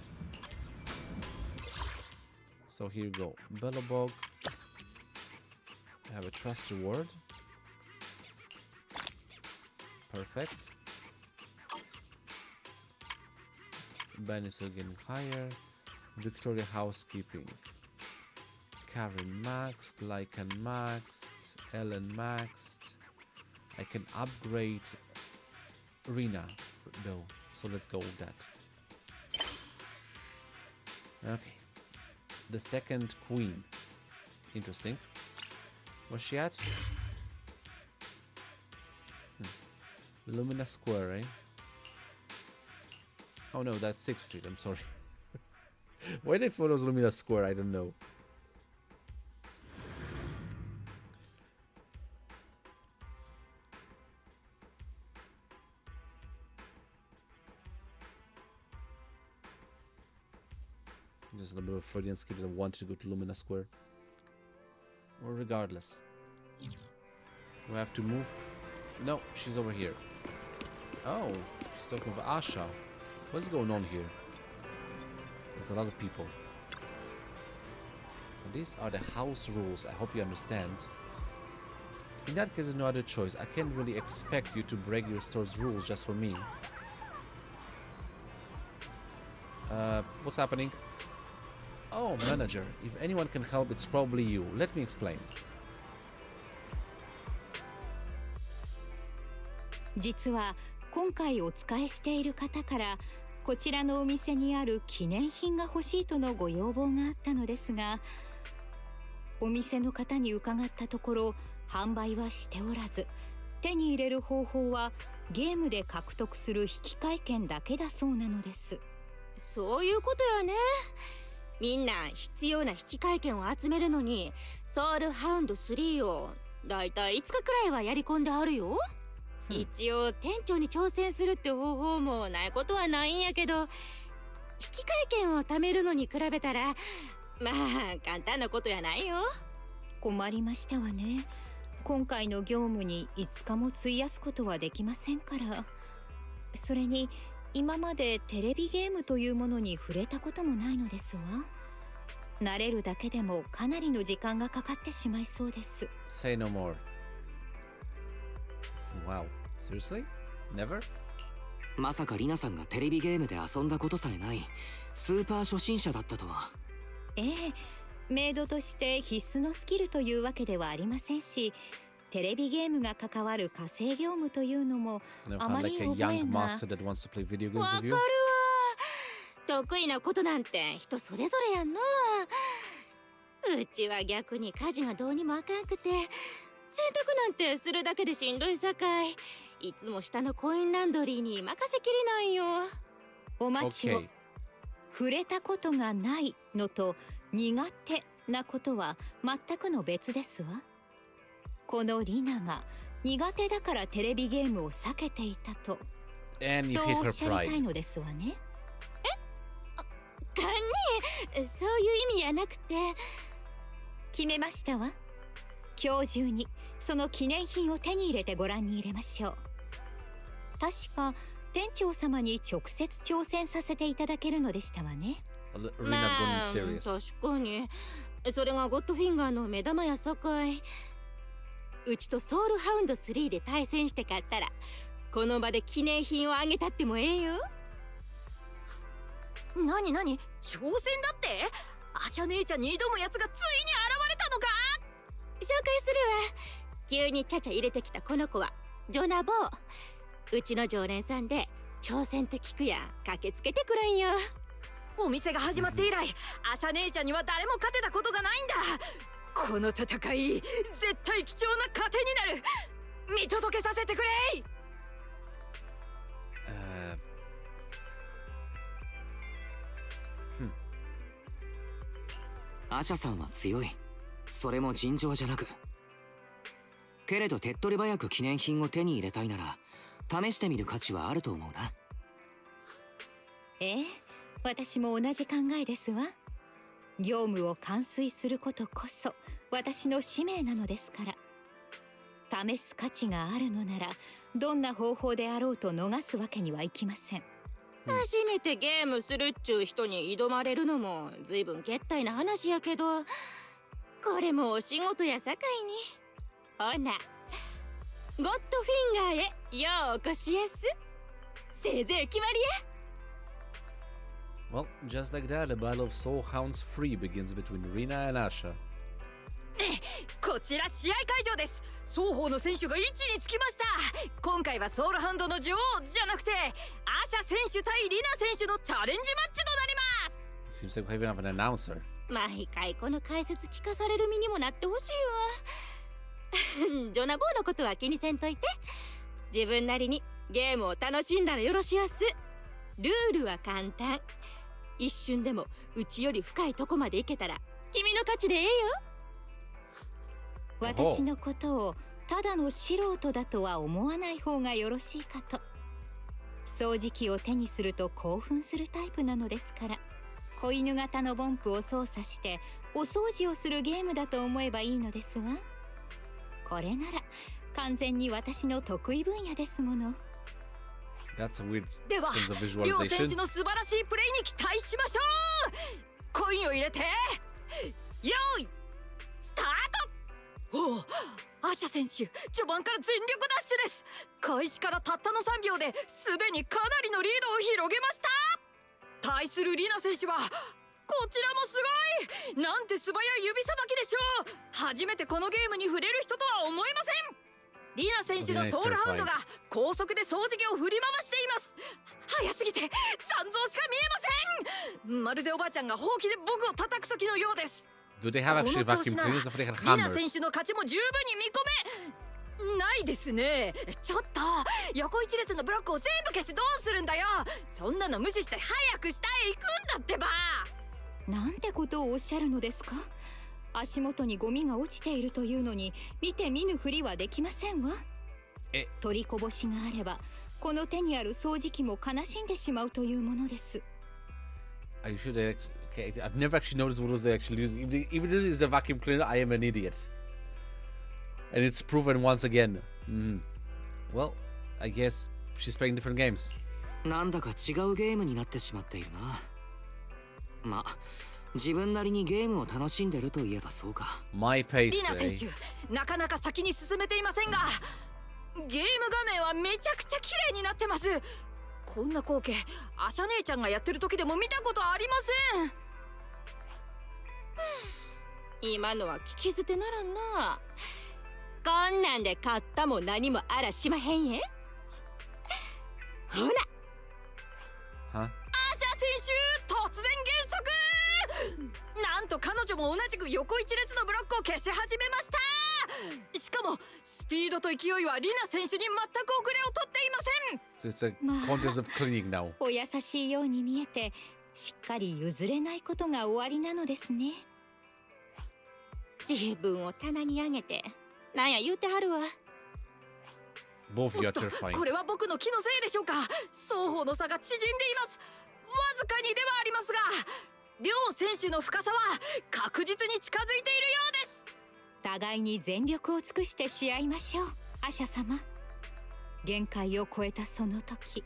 Speaker 1: So here you go. Bellabog. I have a trust reward. Perfect. Ben is still getting higher. Victoria Housekeeping. Karen maxed, Lycan maxed, Ellen maxed. I can upgrade Rena though, so let's go with that. Okay. The second queen. Interesting. Where's she at? Lumina Square, eh? Oh no, that's 6th Street, I'm sorry. Why they thought it was Lumina Square, I don't know. Just a little bit of Freudian skip that I wanted to go to Lumina Square. Or regardless. We have to move. No, she's over here. Oh, she's talking about Asha. What's going on here? There's a lot of people. So these are the house rules. I hope you understand. In that case, there's no other choice. I can't really expect you to break your store's rules just for me. What's happening? Oh, manager. If anyone can help, it's probably you. Let me explain.
Speaker 3: 実は今回お使いしている方からこちらのお店にある記念品が欲しいとのご要望があったのですが、お店の方に伺ったところ販売はしておらず、手に入れる方法はゲームで獲得する引換券だけだそうなのです。
Speaker 2: そういうことやね。みんな必要な引換券を集めるのにソウルハウンド3をだいたい5日くらいはやり込んであるよ。一応店長に挑戦するって方法もないことはないんやけど、引換券を貯めるのに比べたらまあ簡単なことやないよ。
Speaker 3: 困りましたわね。今回の業務に5日も費やすことはできませんから。それに今までテレビゲームというものに触れたこともないのですわ。慣れるだけでもかなりの時間がかかってしまいそうです。
Speaker 1: Say no more. Wow. Seriously? Never?
Speaker 5: まさかリナさんがテレビゲームで遊んだことさえないスーパー初心者だったとは。
Speaker 3: ええ、メイドとして必須のスキルというわけではありませんし、テレビゲームが関わる家政業務というのも
Speaker 1: No,
Speaker 3: あ
Speaker 1: kind
Speaker 3: ま
Speaker 1: of
Speaker 3: り
Speaker 1: like a
Speaker 3: 覚え
Speaker 1: young
Speaker 3: が。
Speaker 1: master that wants to play video
Speaker 2: わ
Speaker 1: games
Speaker 2: か
Speaker 1: with
Speaker 2: る
Speaker 1: you?
Speaker 2: わ。得意なことなんて人それぞれやんな。うちは逆に家事がどうにもあかんくて、洗濯なんてするだけでしんどいさかい、いつも下のコインランドリーに任せきりなんよ。
Speaker 3: お待ちを。
Speaker 1: Okay.
Speaker 3: 触れたことがないのと苦手なことは全くの別ですわ。このリナが苦手だからテレビゲームを避けていたと、
Speaker 1: And you
Speaker 3: そう
Speaker 1: hit
Speaker 3: おっ
Speaker 1: her
Speaker 3: しゃりたい
Speaker 1: pride.
Speaker 3: のですわね。
Speaker 2: カンニー、そういう意味やなくて。
Speaker 3: 決めましたわ。今日中にその記念品を手に入れてご覧に入れましょう。確か店長様に直接挑戦させていただけるのでしたわね。
Speaker 1: Rena's
Speaker 2: ま
Speaker 1: going
Speaker 2: あ
Speaker 1: serious.
Speaker 2: 確かにそれがゴッドフィンガーの目玉やさかい。うちとソウルハウンド3で対戦して勝ったらこの場で記念品をあげたってもええよ。
Speaker 6: なになに、挑戦だって？アシャ姉ちゃんに挑むやつがついに現れたのか？
Speaker 2: 紹介するわ。急にちゃちゃ入れてきたこの子はジョナボー。うちの常連さんで挑戦って聞くや駆けつけてくるんよ。
Speaker 6: お店が始まって以来、アシャ姉ちゃんには誰も勝てたことがないんだ。この戦い、絶対貴重な糧になる。見届けさせてくれ。
Speaker 5: アシャさんは強い。それも尋常じゃなく。けれど手っ取り早く記念品を手に入れたいなら試してみる価値はあると思うな。
Speaker 3: ええ、私も同じ考えですわ。業務を完遂することこそ私の使命なのですから。試す価値があるのならどんな方法であろうと逃すわけにはいきません。
Speaker 2: 初めてゲームするっちゅう人に挑まれるのもずいぶんけったいな話やけど、これもお仕事やさかいに。ほなゴッドフィンガーへようお越しやす。せいぜい決まりや。
Speaker 1: Well, just like that, the Battle of Soul Hounds 3 begins between Rina and Asha.
Speaker 6: こちら試合会場です。双方の選手が位置につきました。今回はソウルハンドの女王じゃなくてアシャ選手対リナ選手のチャレンジマッチとなります。
Speaker 1: Seems like we even have an announcer.
Speaker 2: 毎回この解説聞かされる身にもなってほしいわ。ジョナボーのことは気にせんといて。自分なりにゲームを楽しんだらよろしやす。ルールは簡単。一瞬でもうちより深いとこまで行けたら君の勝ちでええよ。
Speaker 3: 私のことをただの素人だとは思わない方がよろしいかと。掃除機を手にすると興奮するタイプなのですから、子犬型のボンプを操作してお掃除をするゲームだと思えばいいのですが、これなら完全に私の得意分野ですもの。
Speaker 1: That's a weird
Speaker 6: では
Speaker 1: sense of
Speaker 6: 両選手
Speaker 1: visualization.
Speaker 6: の素晴らしいプレーに期待しましょう。コインを入れて用意スタート。おお、アシャ選手序盤から全力ダッシュです。開始からたったの3秒ですでにかなりのリードを広げました。対するリナ選手はこちらもすごい、なんて素早い指さばきでしょう。初めてこのゲームに触れる人とは思えません。リナ選手のソウルハウンドが高速で掃除機を振り回しています。早すぎて残像しか見えません。まるでおばあちゃんがほうきで僕を叩く時のようです。
Speaker 1: Do they have actually
Speaker 6: この調
Speaker 1: vacuum
Speaker 6: 子なら
Speaker 1: cleaners or they got
Speaker 6: リナ
Speaker 1: hammers?
Speaker 6: 選手の勝ちも十分に見込めないですね。ちょっと横一列のブロックを全部消してどうするんだよ。そんなの無視して早く下へ行くんだってば。
Speaker 3: なんてことをおっしゃるのですか。足元にゴミが落ちているというのに見て見ぬふりはできませんわ。取りこぼしがあればこの手にある掃除機も悲しんでしまうというものです。
Speaker 1: Are you sure they? Okay, I've never actually noticed what was they actually using. Even if it is a vacuum cleaner, I am an idiot. And it's proven once again. Well, I guess she's playing different games.
Speaker 5: なんだか違うゲームになってしまっているな。まあ自分なりにゲームを楽しんでるといえばそうか。
Speaker 1: My pace,
Speaker 6: リナ選手なかなか先に進めていませんが、ゲーム画面はめちゃくちゃ綺麗になってます。こんな光景アシャ姉ちゃんがやってる時でも見たことありません。
Speaker 2: 今のは聞き捨てならんな。こんなんで買ったも何もあらしまへんえ。ほら
Speaker 1: Huh?
Speaker 6: アシャ選手突然減速。なんと彼女も同じく横一列のブロックを消し始めました。しかもスピードと勢いはリナ選手に全く遅れをとっていません。
Speaker 1: So it's a contest of cleaning now.
Speaker 3: お優しいように見えてしっかり譲れないことが終わりなのですね。
Speaker 2: 自分を棚に上げてなんや言うてはるわ。
Speaker 1: Both of you
Speaker 6: お
Speaker 1: are
Speaker 6: っと
Speaker 1: terrifying.
Speaker 6: これは僕の気のせいでしょうか。双方の差が縮んでいます。わずかにではありますが両選手の深さは確実に近づいているようです。
Speaker 3: 互いに全力を尽くして試合ましょう、アシャ様。限界を超えたその時、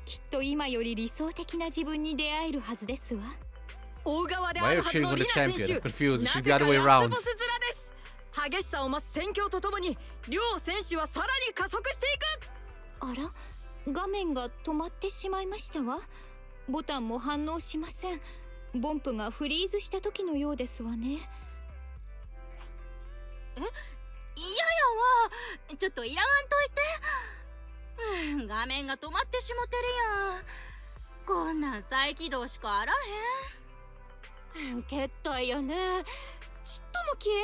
Speaker 3: きっと今より理想的な自分に出会えるはずですわ。
Speaker 6: 大側であ
Speaker 1: Why
Speaker 6: る
Speaker 1: are
Speaker 6: はず
Speaker 1: you
Speaker 6: の
Speaker 1: cheering
Speaker 6: リ
Speaker 1: on
Speaker 6: ナ
Speaker 1: the
Speaker 6: 選
Speaker 1: champion?
Speaker 6: 手、
Speaker 1: I'm confused. It
Speaker 6: な
Speaker 1: should
Speaker 6: ぜ
Speaker 1: be
Speaker 6: か
Speaker 1: the other way
Speaker 6: ラ
Speaker 1: around.
Speaker 6: スボス面です。激しさを増す戦況とともに両選手はさらに加速していく。
Speaker 3: あら、画面が止まってしまいましたわ。ボタンも反応しません。ボンプがフリーズした時のようですわね。
Speaker 2: 嫌やわ。ちょっといらわんといて。画面が止まってしもてるやん。こんなん再起動しかあらへん。けったいよね。ちっとも消え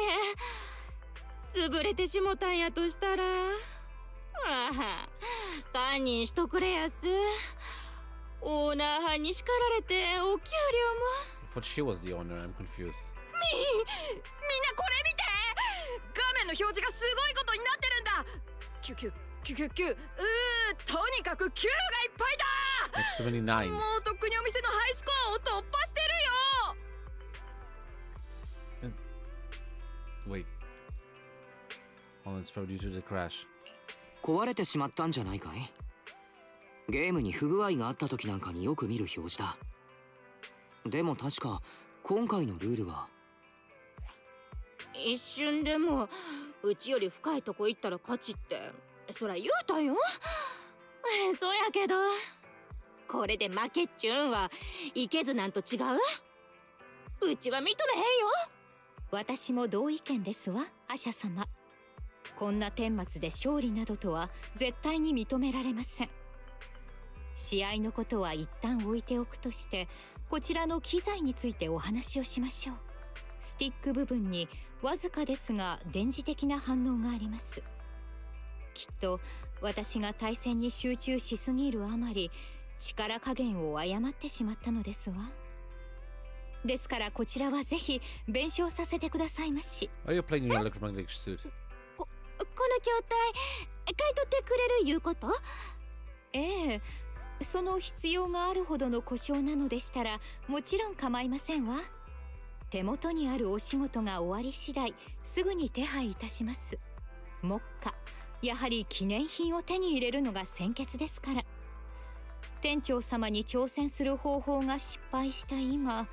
Speaker 2: へん。潰れてしもたんやとしたら、ああ、堪忍しとくれやす。オーナーはんに叱られてお給料
Speaker 1: I thought she was the owner. I'm confused.
Speaker 6: みんなこれ見て。画面の表示がすごいことになってるんだ。9とにかく9がいっぱいだ。
Speaker 1: It's too many
Speaker 6: も
Speaker 1: nines.
Speaker 6: うとっくにお店のハイスコアを突破してるよ。
Speaker 1: Wait. Oh, it's probably due to the crash.
Speaker 5: 壊れてしまったんじゃないかい。ゲームに不具合があった時なんかによく見る表示だ。でも確か今回のルールは
Speaker 2: 一瞬でもうちより深いとこ行ったら勝ちってそら言うたよ。そうやけどこれで負けっちゅうんはいけずなんと違う。うちは認めへんよ。
Speaker 3: 私も同意見ですわ、アシャ様。こんな顛末で勝利などとは絶対に認められません。試合のことは一旦置いておくとして、こちらの機材についてお話をしましょう。スティック部分にわずかですが電磁的な反応があります。きっと私が対戦に集中しすぎるあまり力加減を誤ってしまったのですわ。ですからこちらはぜひ弁償させてくださいまし。
Speaker 1: Are you playing in your electromagnetic suit?
Speaker 2: この筐体買い取ってくれるいうこと？
Speaker 3: ええ、その必要があるほどの故障なのでしたらもちろん構いませんわ。手元にあるお仕事が終わり次第すぐに手配いたします。目下やはり記念品を手に入れるのが先決ですから。店長様に挑戦する方法が失敗した今、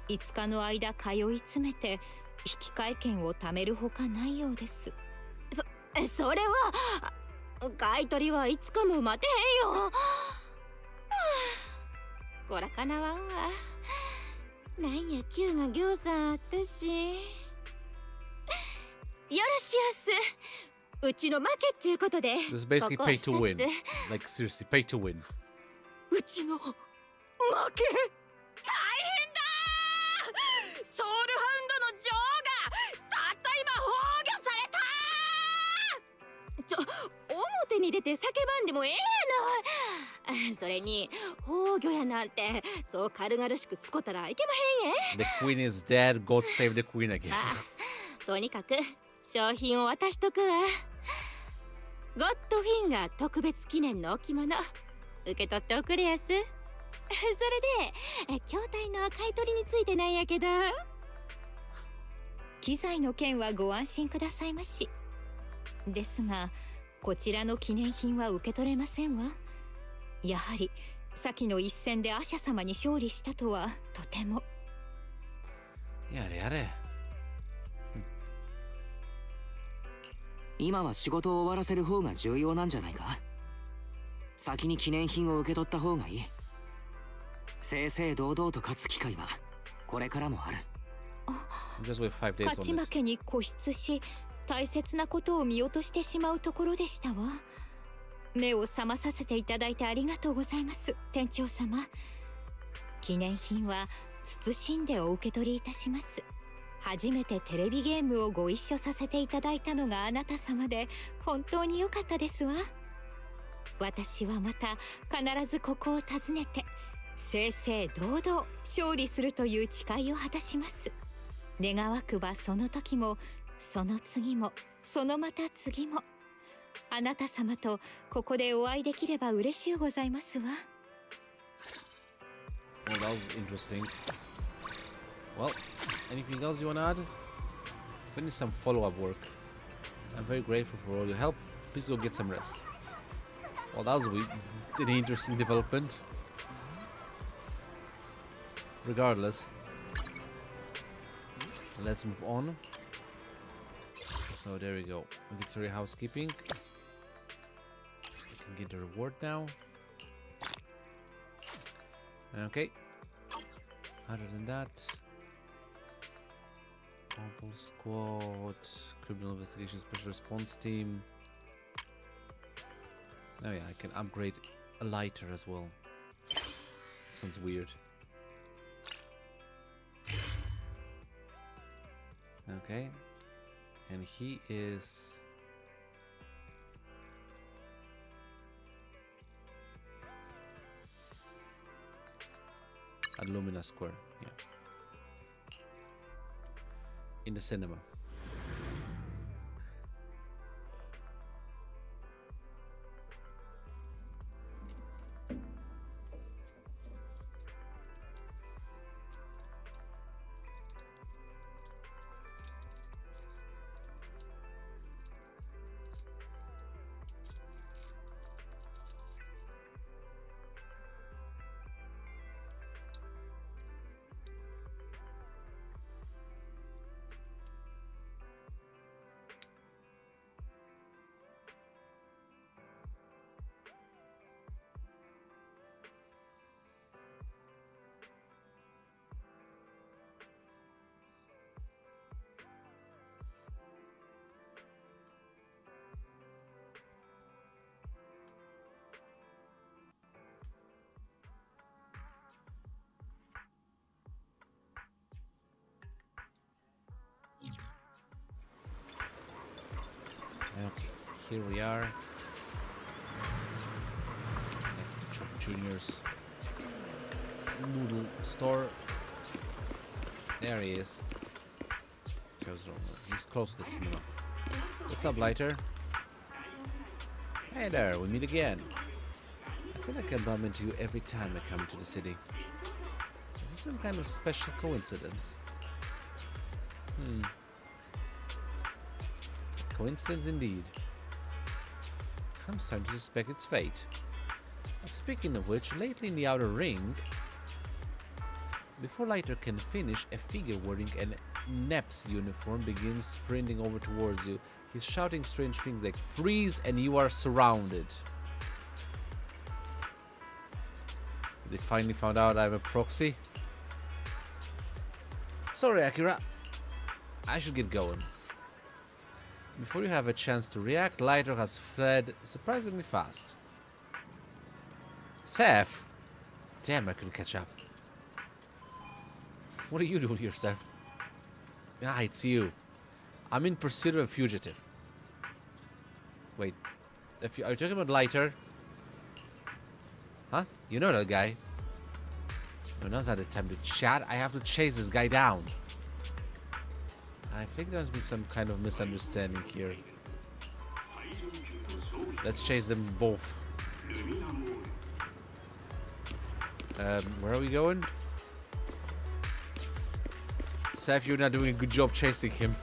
Speaker 3: 5日の間通い詰めて引換券を貯めるほかないようです。
Speaker 2: それは買い取りはいつかも待てへんよ。こらかなわんわ。なんやQがぎょうさんあったし。よろしやす。うちの負けっちゅうことで。
Speaker 1: This is basically
Speaker 2: ここ
Speaker 1: pay to
Speaker 2: 一
Speaker 1: win.
Speaker 2: つ
Speaker 1: Like seriously, pay to win.
Speaker 6: うちの負け。大変だー。ソウルハウンドの女王がたった今崩御された
Speaker 2: 表に出て叫ばんでもええやない。それに崩御やなんてそう軽々しくつこたらいけまへんえ。
Speaker 1: The queen is dead. God save the queen, I guess.
Speaker 2: とにかく商品を渡しとくわ。ゴッドフィンガー特別記念の置物受け取っておくれやす。それで筐体の買い取りについてなんやけど、
Speaker 3: 機材の件はご安心くださいまし。ですがこちらの記念品は受け取れませんわ。やはり先の一戦でアシャ様に勝利したとはとても。
Speaker 1: やれやれ。
Speaker 5: 今は仕事を終わらせる方が重要なんじゃないか。先に記念品を受け取った方がいい。正々堂々と勝つ機会はこれからもある。
Speaker 1: Just wait 5 days
Speaker 3: 勝ち
Speaker 1: on
Speaker 3: 負
Speaker 1: this.
Speaker 3: けに固執し大切なことを見落としてしまうところでしたわ。目を覚まさせていただいてありがとうございます、店長様。記念品は謹んでお受け取りいたします。初めてテレビゲームをご一緒させていただいたのがあなた様で本当に良かったですわ。私はまた必ずここを訪ねて正々堂々勝利するという誓いを果たします。願わくばその時もその次もそのまた次もあなた様とここでお会いできれば嬉しゅうございますわ。
Speaker 1: Well, that was interesting. Well, anything else you want to add? Finish some follow-up work. I'm very grateful for all your help. Please go get some rest. Well, that was an interesting development. Regardless, let's move on. So there we go. Victory housekeeping. We can get the reward now. Okay. Other than that, Combo Squad, Criminal Investigation Special Response Team. Oh yeah, I can upgrade a lighter as well. Sounds weird. Okay. And he is... at Lumina Square, yeah. In the cinema. Okay, here we are. Next to Chuck Jr.'s noodle store. There he is. He's close to the cinema. What's up, Lighter? Hey there, we meet again. I feel like I bump into you every time I come to the city. Is this some kind of special coincidence? Coincidence indeed. I'm starting to suspect its fate. Speaking of which, lately in the outer ring, before Lighter can finish, a figure wearing an Nep's uniform begins sprinting over towards you. He's shouting strange things like freeze and you are surrounded. They finally found out I'm a proxy. Sorry, Akira. I should get going. Before you have a chance to react, Lighter has fled surprisingly fast. Seth? Damn, I couldn't catch up. What are you doing here, Seth? Ah, it's you. I'm in pursuit of a fugitive. Wait, are you talking about Lighter? Huh? You know that guy? No, now's not the time to chat. I have to chase this guy down. I think there's been some kind of misunderstanding here. Let's chase them both. Where are we going? Seth, you're not doing a good job chasing him.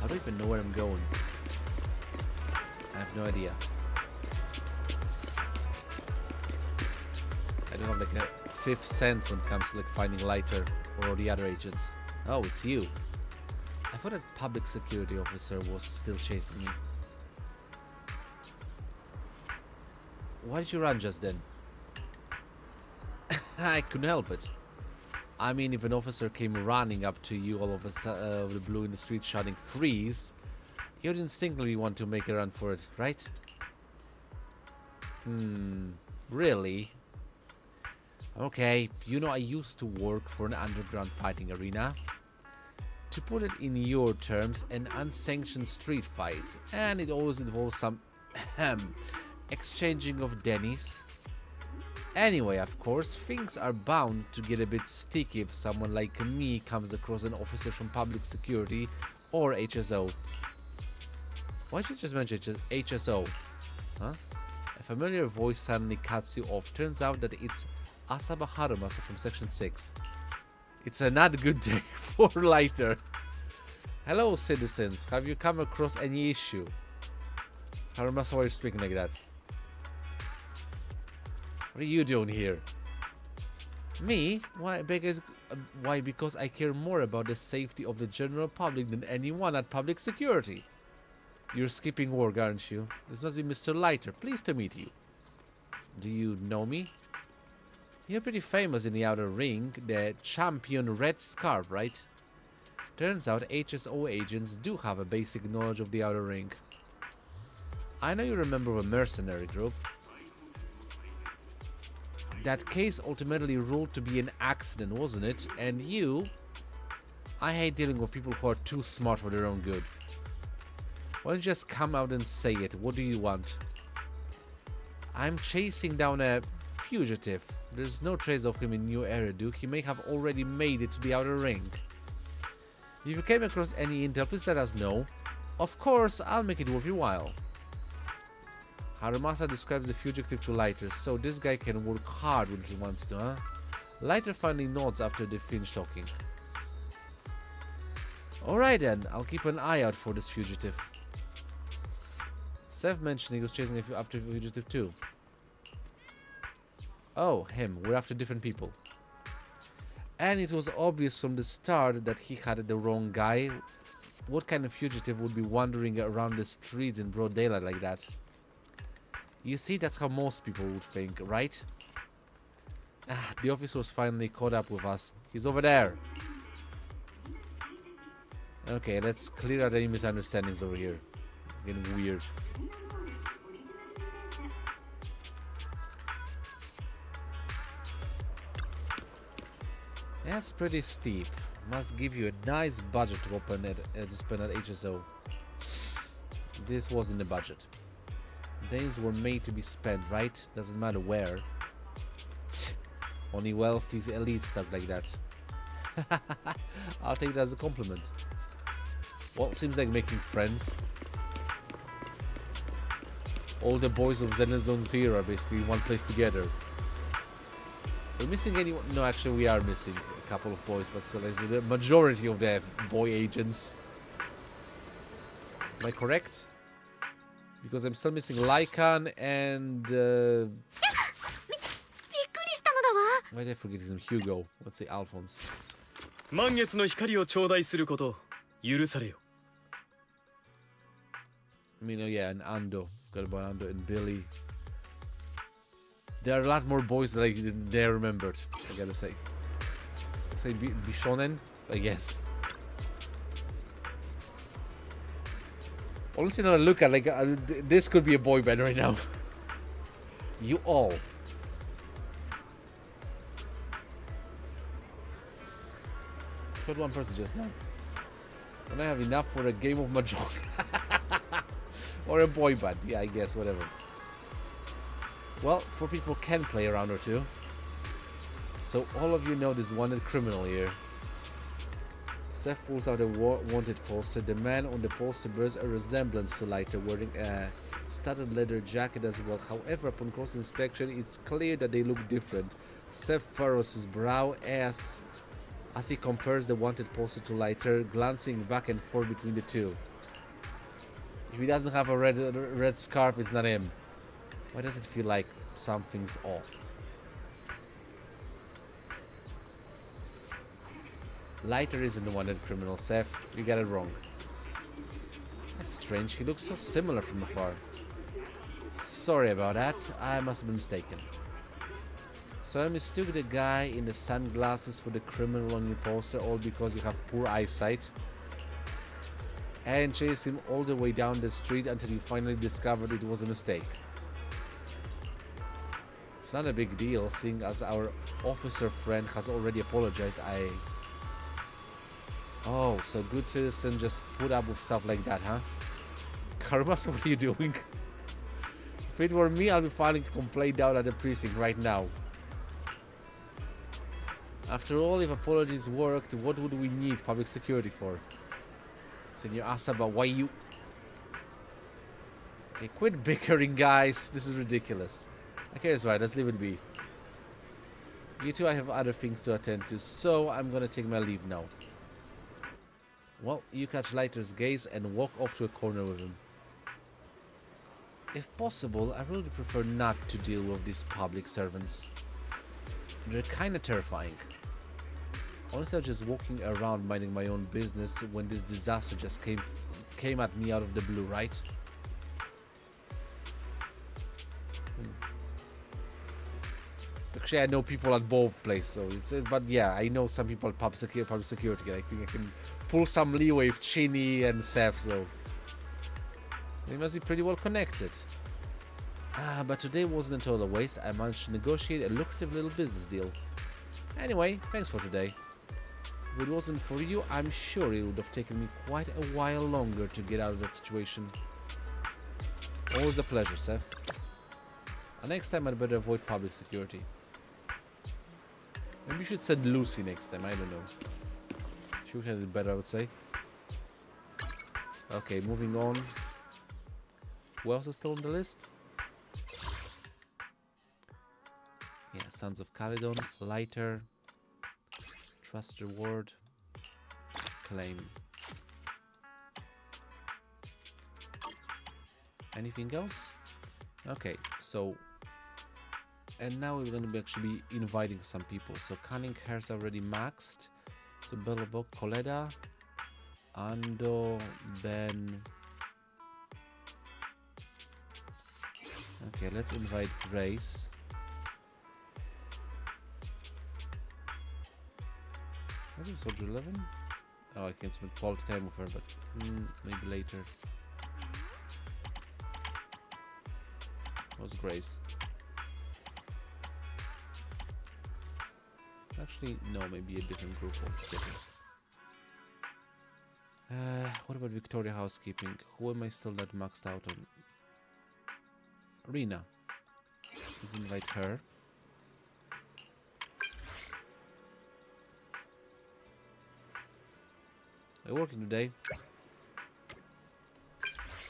Speaker 1: I don't even know where I'm going. I have no idea. I don't have like a fifth sense when it comes to like finding Lighter or the other agents. Oh, it's you. I thought that public security officer was still chasing me. Why did you run just then? I couldn't help it. I mean, if an officer came running up to you all of the blue in the street shouting freeze, you'd instinctively want to make a run for it, right? Really? Okay, you know I used to work for an underground fighting arena. To put it in your terms, an unsanctioned street fight. And it always involves some exchanging of Denny's. Anyway, of course, things are bound to get a bit sticky if someone like me comes across an officer from public security or HSO. Why did you just mention HSO? Huh? A familiar voice suddenly cuts you off. Turns out that it's Asaba Harumasa from Section 6. It's a not good day for Lighter. Hello, citizens. Have you come across any issue? Harumasa, why are you speaking like that? What are you doing here? Me? Why? Because I care more about the safety of the general public than anyone at public security. You're skipping work, aren't you? This must be Mr. Lighter. Pleased to meet you. Do you know me? You're pretty famous in the outer ring, the champion Red Scarf, right? Turns out HSO agents do have a basic knowledge of the outer ring. I know you're a member of a mercenary group. That case ultimately ruled to be an accident, wasn't it? And you... I hate dealing with people who are too smart for their own good. Why don't you just come out and say it? What do you want? I'm chasing down a fugitive. There's no trace of him in your area, Duke. He may have already made it to the outer ring. If you came across any intel, please let us know. Of course, I'll make it worth your while. Harumasa describes the fugitive to Lighter, so this guy can work hard when he wants to, huh? Lighter finally nods after they finish talking. Alright then, I'll keep an eye out for this fugitive. Seth mentioned he was chasing after a fugitive too. Oh, him. We're after different people. And it was obvious from the start that he had the wrong guy. What kind of fugitive would be wandering around the streets in broad daylight like that? You see, that's how most people would think, right? Ah, the officer was finally caught up with us. He's over there. Okay, let's clear out any misunderstandings over here. It's getting weird. That's pretty steep. Must give you a nice budget to open it to spend at HSO. This wasn't the budget. Days were made to be spent, right? Doesn't matter where. Only wealthy elite stuff like that. I'll take it as a compliment. Well, seems like making friends. All the boys of Zenazone Zero are basically in one place together. We're missing anyone? No, actually we are missing a couple of boys, but still it's the majority of the boy agents. Am I correct? Because I'm still missing Lycan and... Why did I forget his name? Hugo. Let's say Alphonse.
Speaker 7: 満月の光を頂戴すること許されよ。
Speaker 1: I mean, oh yeah, and Ando. Forgot about Ando and Billy. There are a lot more boys that I remembered, I gotta say. Say Bishonen? I guess. Honestly, now I look at this could be a boy band right now. You all. Shot one person just now. When I have enough for a game of Mahjong. Or a boy band. Yeah, I guess, whatever. Well, 4 people can play a round or two. So all of you know this wanted criminal here. Seth pulls out a wanted poster. The man on the poster bears a resemblance to Leiter, wearing a studded leather jacket as well. However, upon close inspection, it's clear that they look different. Seth furrows his brow as he compares the wanted poster to Leiter, glancing back and forth between the two. If he doesn't have a red scarf, it's not him. Why does it feel like something's off? Leiter isn't the wanted criminal, Seth. You got it wrong. That's strange. He looks so similar from afar. Sorry about that. I must have been mistaken. So I mistook the guy in the sunglasses for the criminal on your poster, all because you have poor eyesight. And chased him all the way down the street until you finally discovered it was a mistake. It's not a big deal, seeing as our officer friend has already apologized. Oh, so good citizen just put up with stuff like that, huh? Karmas, what are you doing? If it were me, I'll be filing a complaint down at the precinct right now. After all, if apologies worked, what would we need public security for? Senor Asaba, why you... Okay, quit bickering, guys. This is ridiculous. Okay, it's right. Let's leave it be. You two, I have other things to attend to, so I'm gonna take my leave now. Well, you catch Leiter's gaze and walk off to a corner with him. If possible, I really prefer not to deal with these public servants. They're kinda terrifying. Honestly, I was just walking around minding my own business when this disaster just came at me out of the blue, right? Actually, I know people at both places, so it's. But yeah, I know some people at public security. I think I can pull some leeway with Chinny and Seth, so they must be pretty well connected. But today wasn't a total waste. I managed to negotiate a lucrative little business deal. Anyway, thanks for today. If it wasn't for you, I'm sure it would have taken me quite a while longer to get out of that situation. Always a pleasure, Seth. Next time I'd better avoid public security. Maybe you should send Lucy next time, I don't know. She would handle it better, I would say. Okay, moving on. Who else is still on the list? Yeah, Sons of Caledon, Leiter, Trust Reward, Claim. Anything else? Okay, so... And now we're going to actually be inviting some people. So Cunning Hair's already maxed. So Bellabok, Coleda, Ando, Ben. Okay, let's invite Grace. I think Soldier 11. Oh, I can't spend quality time with her, but maybe later. What's Grace? Actually, no, maybe a different group altogether. What about Victoria Housekeeping? Who am I still not maxed out on? Rena. Let's invite her. I'm working today.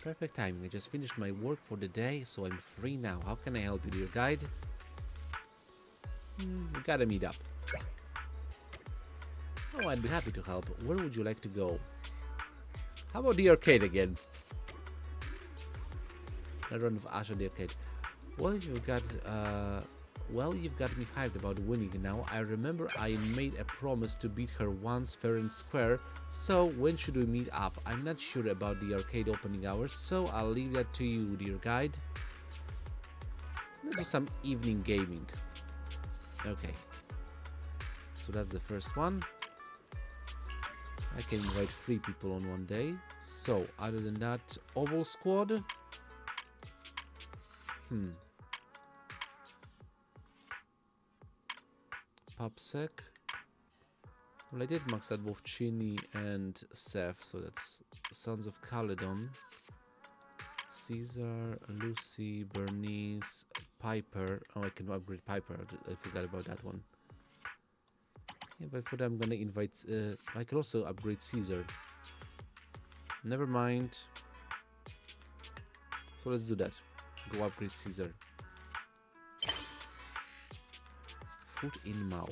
Speaker 1: Perfect timing. I just finished my work for the day, so I'm free now. How can I help you, dear guide? We gotta meet up. Oh, I'd be happy to help. Where would you like to go? How about the arcade again? A run of Ash on the arcade. Well, you've got Well, you've got me hyped about winning now. I remember I made a promise to beat her once fair and square, so when should we meet up? I'm not sure about the arcade opening hours, so I'll leave that to you, dear guide. Let's do some evening gaming. Okay. So that's the first one. I can invite 3 people on one day. So, other than that, Oval Squad. Pubsec. Well, I did max out both Chinny and Seth, so that's Sons of Caledon. Caesar, Lucy, Bernice, Piper. Oh, I can upgrade Piper. I forgot about that one. Yeah, but for that I'm gonna invite... I can also upgrade Caesar. Never mind. So let's do that. Go upgrade Caesar. Foot in mouth.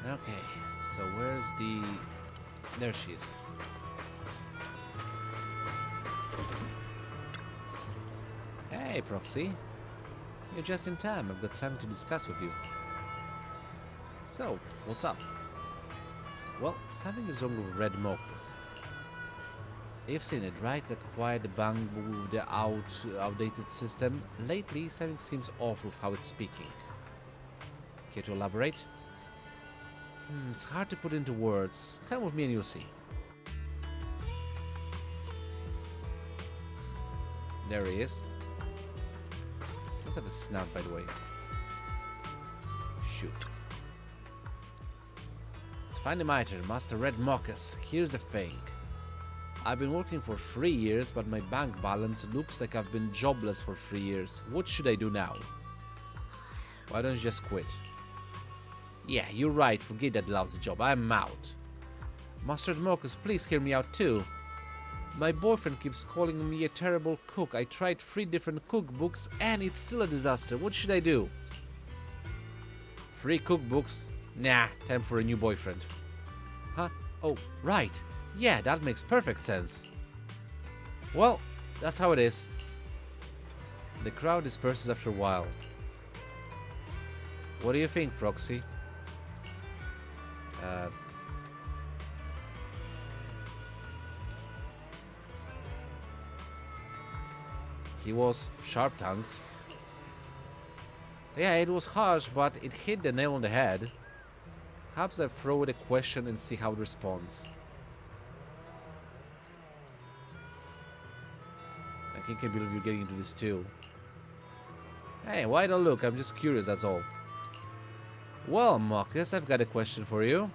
Speaker 1: Okay, so where's the... There she is. Hey, Proxy. You're just in time. I've got something to discuss with you. So, what's up? Well, something is wrong with Red Mochas. You've seen it, right? That quiet bang with the outdated system. Lately, something seems off with how it's speaking. Care to elaborate? It's hard to put into words. Come with me and you'll see. There he is. Let's have a snout, by the way. Shoot. Let's find the mitre, Master Red Mochas. Here's the thing. I've been working for 3 years, but my bank balance looks like I've been jobless for 3 years. What should I do now? Why don't you just quit? Yeah, you're right. Forget that lousy job. I'm out. Master Mochas, please hear me out too. My boyfriend keeps calling me a terrible cook. I tried 3 different cookbooks and it's still a disaster. What should I do? 3 cookbooks? Nah, time for a new boyfriend. Huh? Oh, right. Yeah, that makes perfect sense. Well, that's how it is. The crowd disperses after a while. What do you think, Proxy? He was sharp-tongued. Yeah, it was harsh, but it hit the nail on the head. Perhaps I throw it a question and see how it responds. I can't believe you're getting into this too. Hey, why don't look? I'm just curious, that's all. Well, Mochas, I've got a question for you.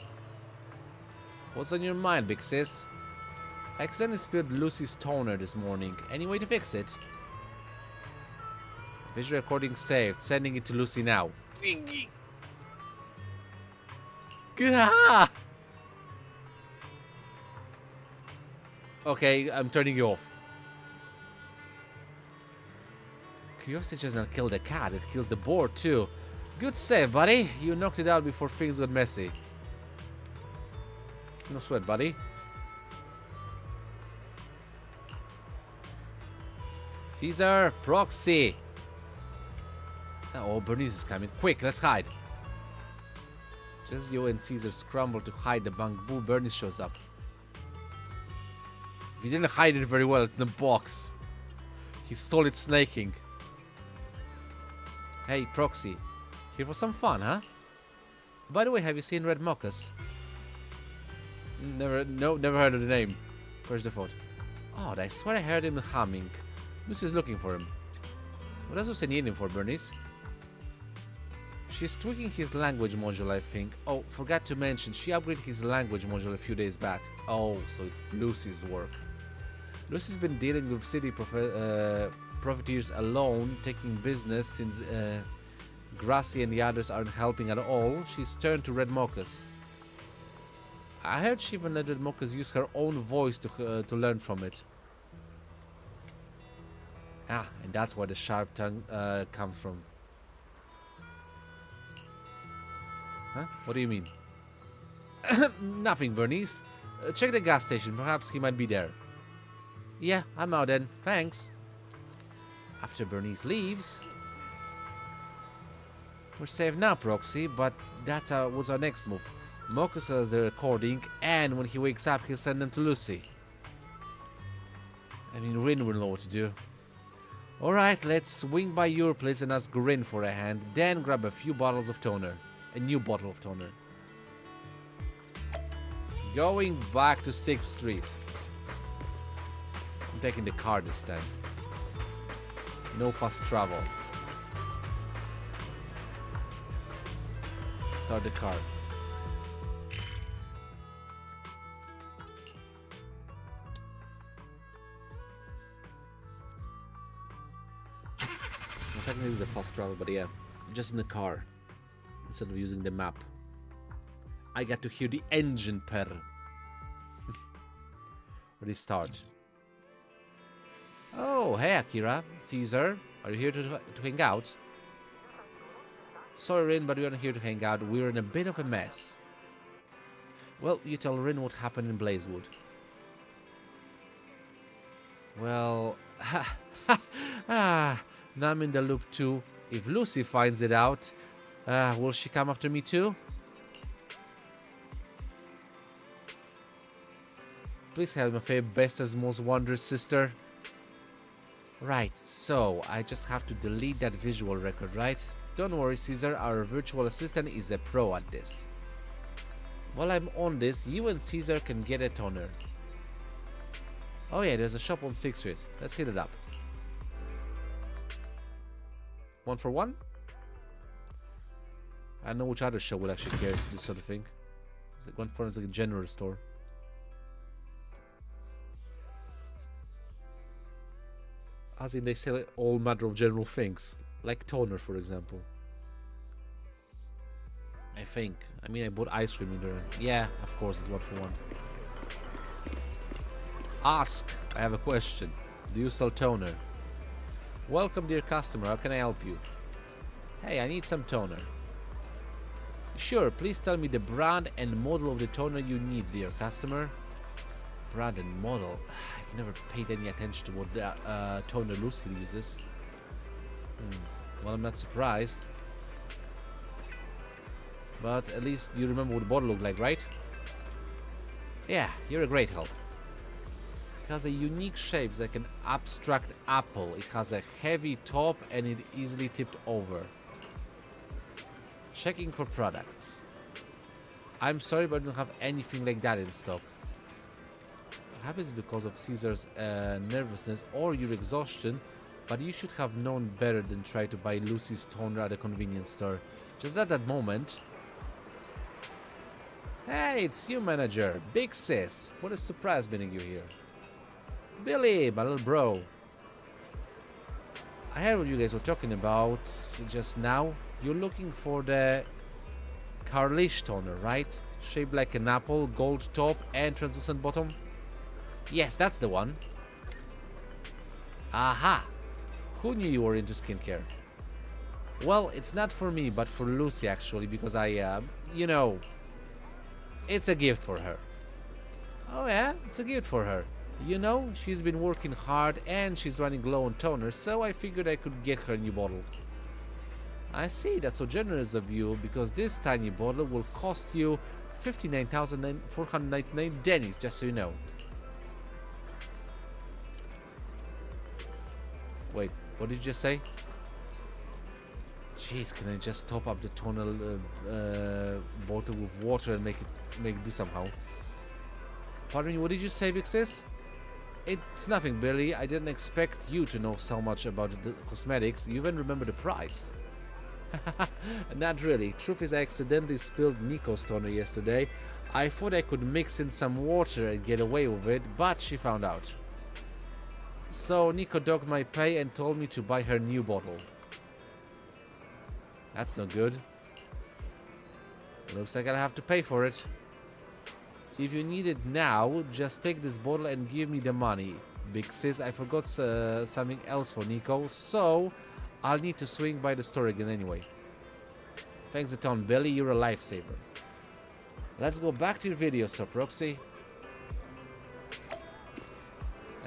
Speaker 1: What's on your mind, big sis? I accidentally spilled Lucy's toner this morning. Any way to fix it? Visual recording saved. Sending it to Lucy now. Gah! Okay, I'm turning you off. Curiosity doesn't kill the cat, it kills the board too. Good save, buddy. You knocked it out before things got messy. No sweat, buddy. Caesar, Proxy. Oh, Bernice is coming. Quick, let's hide. Just you and Caesar scramble to hide the bamboo. Bernice shows up. We didn't hide it very well. It's in the box. He's solid snaking. Hey, Proxy. Here for some fun, huh? By the way, have you seen Red Mochas? Never heard of the name. First thought. Oh, I swear I heard him humming. Lucy's looking for him. What does Lucy need him for, Bernice? She's tweaking his language module, I think. Oh, forgot to mention, she upgraded his language module a few days back. Oh, so it's Lucy's work. Lucy's been dealing with city profiteers alone, taking business since Grassy and the others aren't helping at all. She's turned to Red Mochas. I heard she even let Red Mochas use her own voice to learn from it. Ah, and that's where the sharp tongue comes from. Huh? What do you mean? Nothing, Bernice. Check the gas station. Perhaps he might be there. Yeah, I'm out then. Thanks. After Bernice leaves... We're safe now, Proxy, but that's what's our next move. Mochas has the recording, and when he wakes up, he'll send them to Lucy. I mean, Rin will know what to do. Alright, let's swing by your place and ask Rin for a hand, then grab a few bottles of toner. A new bottle of toner. Going back to 6th Street. I'm taking the car this time. No fast travel. Start the car. Technically this is a fast travel, but yeah, just in the car instead of using the map. I got to hear the engine purr. Ready, start. Oh, hey Akira, Caesar, are you here to hang out? Sorry Rin, but we aren't here to hang out. We're in a bit of a mess. Well, you tell Rin what happened in Blazewood. Well, now I'm in the loop too. If Lucy finds it out, will she come after me too? Please help me, Faye, bestest, most wondrous sister. Right, so I just have to delete that visual record, right? Don't worry, Caesar, our virtual assistant is a pro at this. While I'm on this, you and Caesar can get a toner. Oh yeah, there's a shop on 6th Street. Let's hit it up. 1 for 1? I don't know which other shop would actually carry this sort of thing. It's like 1 for 1 is like a general store. As in, they sell all manner of general things, like toner, for example. I think. I mean, I bought ice cream in there. Yeah, of course, it's 1 for 1. Ask. I have a question. Do you sell toner? Welcome, dear customer. How can I help you? Hey, I need some toner. Sure, please tell me the brand and model of the toner you need, dear customer. Brand and model. I've never paid any attention to what the toner Lucy uses. Well, I'm not surprised. But at least you remember what the bottle looked like, right? Yeah, you're a great help. It has a unique shape like an abstract apple. It has a heavy top and it easily tipped over. Checking for products. I'm sorry, but I don't have anything like that in stock. Perhaps it's because of Caesar's nervousness or your exhaustion, but you should have known better than try to buy Lucy's toner at a convenience store. Just at that moment. Hey, it's you, manager. Big sis. What a surprise meeting you here. Billy, my little bro. I heard what you guys were talking about just now. You're looking for the Carlish toner, right? Shaped like an apple, gold top and translucent bottom? Yes, that's the one. Aha! Who knew you were into skincare? Well, it's not for me, but for Lucy actually, because you know, it's a gift for her. Oh yeah, it's a gift for her. You know, she's been working hard and she's running low on toner, so I figured I could get her a new bottle. I see, that's so generous of you, because this tiny bottle will cost you 59,499 Dennies, just so you know. Wait, what did you just say? Jeez, can I just top up the toner bottle with water and make it do somehow? Pardon me, what did you say, Big Sis? It's nothing, Billy. I didn't expect you to know so much about the cosmetics. You even remember the price. Not really. Truth is, I accidentally spilled Nico's toner yesterday. I thought I could mix in some water and get away with it, but she found out. So Nico docked my pay and told me to buy her new bottle. That's not good. Looks like I'll have to pay for it. If you need it now, just take this bottle and give me the money. Big sis, I forgot something else for Nico, so I'll need to swing by the store again anyway. Thanks a ton, Billy, you're a lifesaver. Let's go back to your video store, Proxy.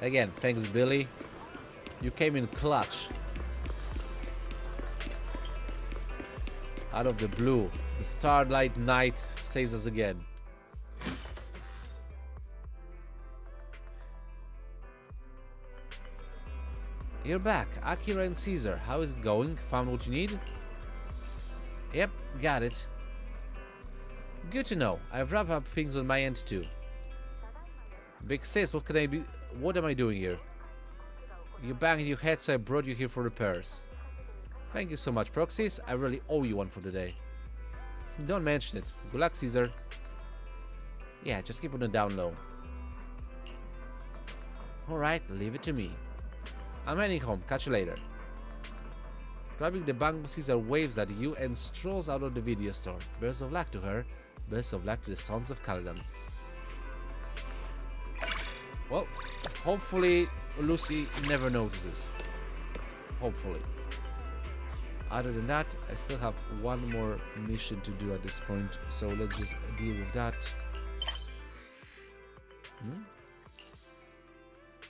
Speaker 1: Again, thanks, Billy. You came in clutch. Out of the blue. The Starlight Knight saves us again. You're back. Akira and Caesar. How is it going? Found what you need? Yep, got it. Good to know. I've wrapped up things on my end too. Big sis, what am I doing here? You banged your head, so I brought you here for repairs. Thank you so much, Proxies. I really owe you one for the day. Don't mention it. Good luck, Caesar. Yeah, just keep on the down low. Alright, leave it to me. I'm heading home. Catch you later. Grabbing the bank, Caesar waves at you and strolls out of the video store. Best of luck to her. Best of luck to the Sons of Caladan. Well, hopefully Lucy never notices. Hopefully. Other than that, I still have one more mission to do at this point, so let's just deal with that.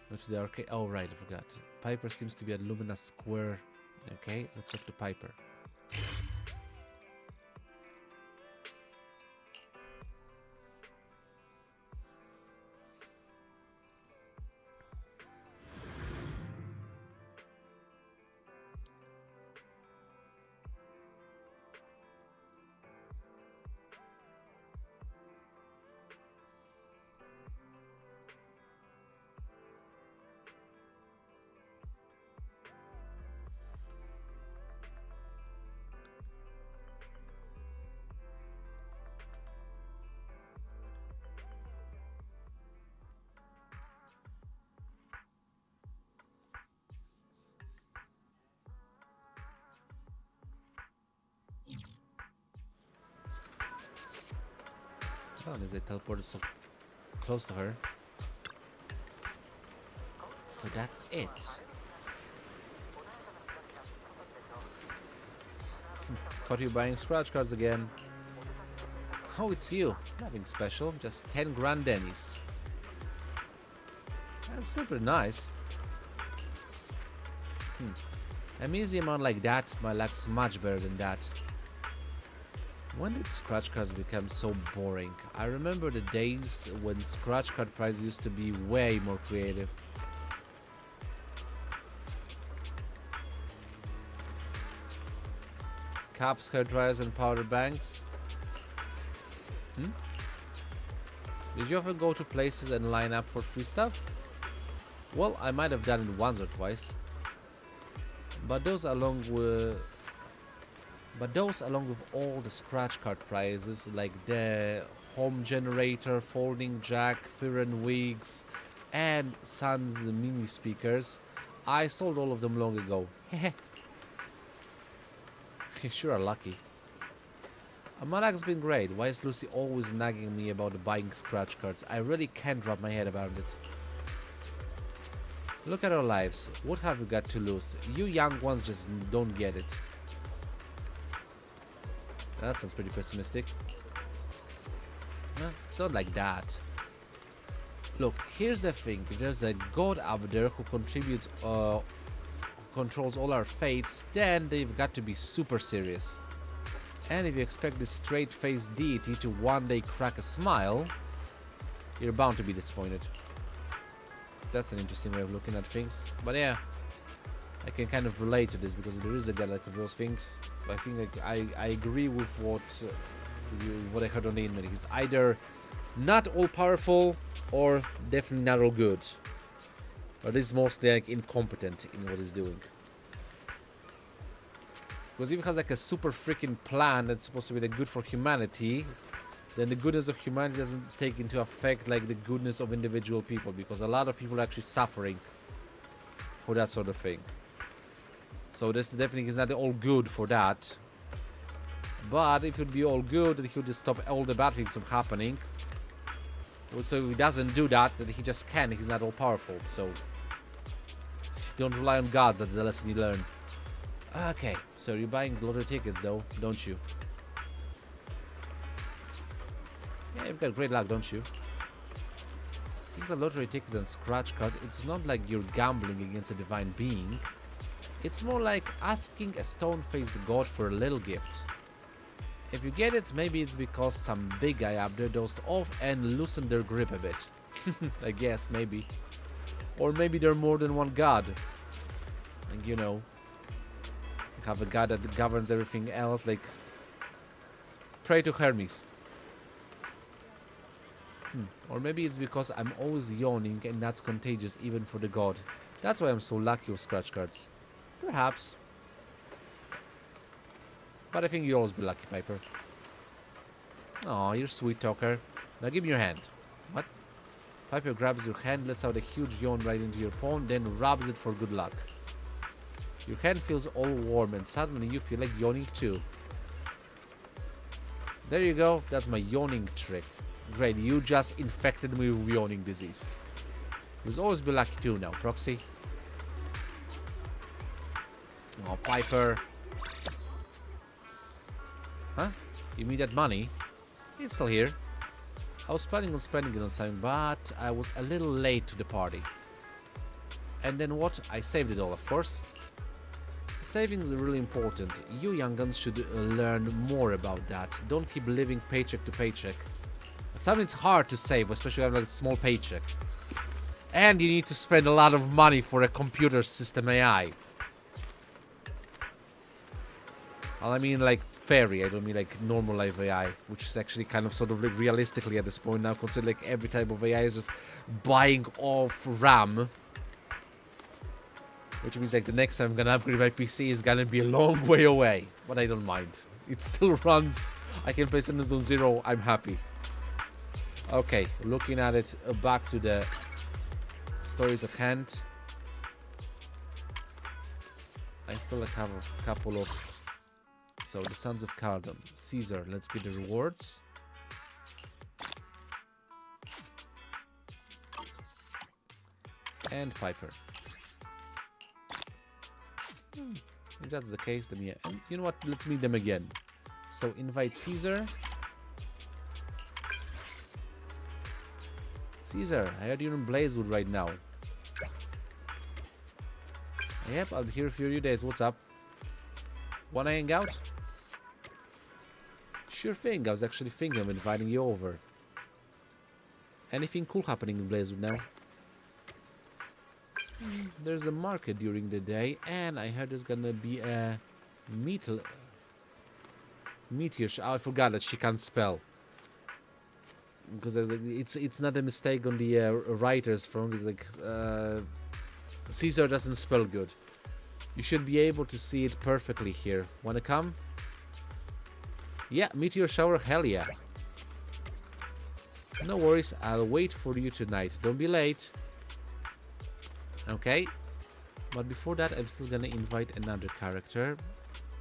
Speaker 1: Go to the arcade. Oh, right, I forgot. Piper seems to be at Lumina Square. Okay, let's talk to Piper. Oh, there's a teleporter so close to her. So that's it. Caught you buying scratch cards again. Oh, it's you. Nothing special, just 10 grand Denny's. That's still pretty nice. A easy amount like that, my luck's much better than that. When did scratch cards become so boring? I remember the days when scratch card prize used to be way more creative. Caps, hair dryers and powder banks. Did you ever go to places and line up for free stuff? Well, I might have done it once or twice. But those along with all the scratch card prizes like the home generator, folding jack, Firen wigs and Sun's mini speakers, I sold all of them long ago. You sure are lucky. Malak's been great. Why is Lucy always nagging me about buying scratch cards? I really can't wrap my head around it. Look at our lives. What have we got to lose? You young ones just don't get it. That sounds pretty pessimistic. It's not like that. Look, here's the thing. If there's a god up there who controls all our fates, then they've got to be super serious. And if you expect this straight-faced deity to one day crack a smile, you're bound to be disappointed. That's an interesting way of looking at things. But yeah, I can kind of relate to this because there is a guy that controls things. I think I agree with what I heard on the internet. He's either not all-powerful or definitely not all good. Or he's mostly like incompetent in what he's doing. Because if it has like a super freaking plan that's supposed to be like good for humanity, then the goodness of humanity doesn't take into effect like the goodness of individual people, because a lot of people are actually suffering for that sort of thing. So this definitely is not all good for that. But if it would be all good, then he would just stop all the bad things from happening. So if he doesn't do that, then he just can't. He's not all powerful. So don't rely on gods. That's the lesson you learn. Okay, so you're buying lottery tickets though, don't you? Yeah, you've got great luck, don't you? Things are lottery tickets and scratch cards. It's not like you're gambling against a divine being. It's more like asking a stone-faced god for a little gift. If you get it, maybe it's because some big guy up there dozed off and loosened their grip a bit. I guess, maybe. Or maybe there are more than one god. Like, you know, you have a god that governs everything else, like pray to Hermes. Or maybe it's because I'm always yawning and that's contagious even for the god. That's why I'm so lucky with scratch cards. Perhaps. But I think you'll always be lucky, Piper. Aw, you're a sweet talker. Now give me your hand. What? Piper grabs your hand, lets out a huge yawn right into your palm, then rubs it for good luck. Your hand feels all warm and suddenly you feel like yawning too. There you go, that's my yawning trick. Great, you just infected me with yawning disease. You'll always be lucky too now, Proxy. Oh, Piper. Huh? You mean that money? It's still here. I was planning on spending it on something, but I was a little late to the party. And then what? I saved it all, of course. Savings are really important. You young guns should learn more about that. Don't keep living paycheck to paycheck. But sometimes it's hard to save, especially when you have like a small paycheck. And you need to spend a lot of money for a computer system AI. Well, I mean like fairy, I don't mean like normal life AI, which is actually kind of sort of like realistically at this point now, consider like every type of AI is just buying off RAM. Which means like the next time I'm gonna upgrade my PC is gonna be a long way away. But I don't mind. It still runs. I can play Sentence on Zero. I'm happy. Okay, looking at it, back to the stories at hand. I still have a couple of... So, the Sons of Cardon. Caesar, let's get the rewards. And Piper. If that's the case, then yeah. And you know what? Let's meet them again. So, invite Caesar. Caesar, I heard you're in Blazewood right now. Yep, I'll be here for a few days. What's up? Wanna hang out? Sure thing, I was actually thinking of inviting you over. Anything cool happening in Blazewood now? There's a market during the day, and I heard there's gonna be a meteor. Oh, I forgot that she can't spell. Because it's not a mistake on the writer's front. It's like Caesar doesn't spell good. You should be able to see it perfectly here. Wanna come? Yeah, meteor shower, hell yeah. No worries, I'll wait for you tonight. Don't be late. Okay. But before that, I'm still gonna invite another character,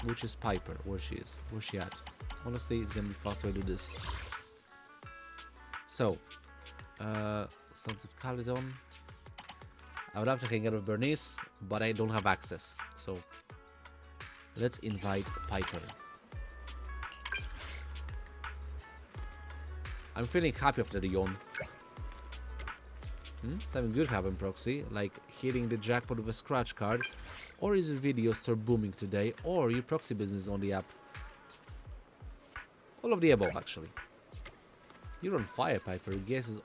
Speaker 1: which is Piper. Where she is? Where's she at? Honestly, it's gonna be faster to do this. So, Sons of Caledon. I would have to hang out with Bernice, but I don't have access. So, let's invite Piper. I'm feeling happy after the yawn. Something good happened, Proxy, like hitting the jackpot with a scratch card, or is your video start booming today, or your proxy business on the app. All of the above, actually. You're on fire, Piper. You guessed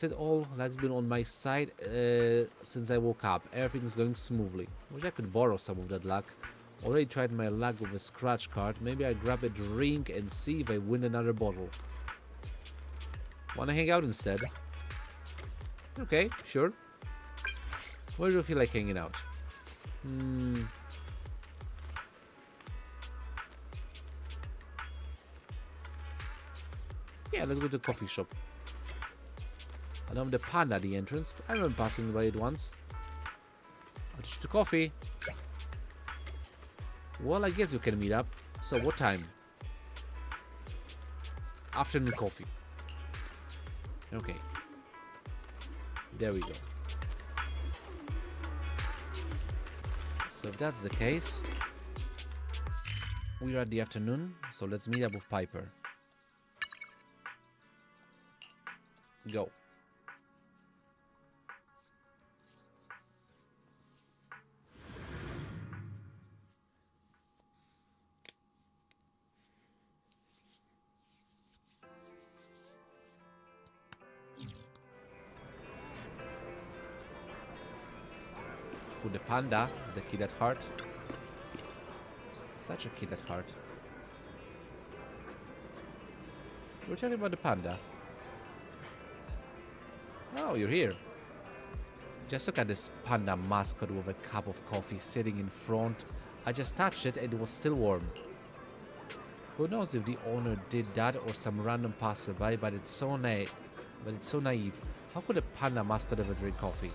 Speaker 1: it all. Luck's been on my side since I woke up. Everything's going smoothly. Wish I could borrow some of that luck. Already tried my luck with a scratch card. Maybe I grab a drink and see if I win another bottle. Wanna hang out instead? Okay, sure. Where do you feel like hanging out? Yeah, let's go to the coffee shop. I know I'm the panda at the entrance. I remember passing by it once. I'll teach you to coffee. Well, I guess you can meet up. So what time? Afternoon coffee. Okay. There we go. So if that's the case, we're at the afternoon, so let's meet up with Piper. Go. Who the panda is the kid at heart. Such a kid at heart. We're talking about the panda. Oh, you're here. Just look at this panda mascot with a cup of coffee sitting in front. I just touched it and it was still warm. Who knows if the owner did that or some random passerby, but it's so naive. How could a panda mascot ever drink coffee?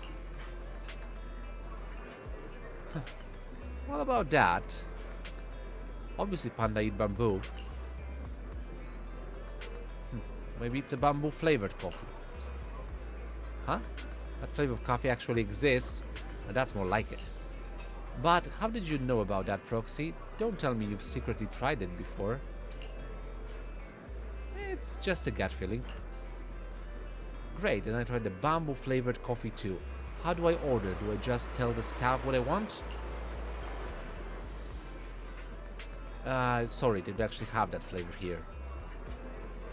Speaker 1: What about that? Obviously panda eat bamboo. Maybe it's a bamboo flavored coffee. Huh? That flavor of coffee actually exists, and that's more like it. But how did you know about that, Proxy? Don't tell me you've secretly tried it before. It's just a gut feeling. Great, and I tried the bamboo flavored coffee too. How do I order? Do I just tell the staff what I want? Sorry, they actually have that flavor here.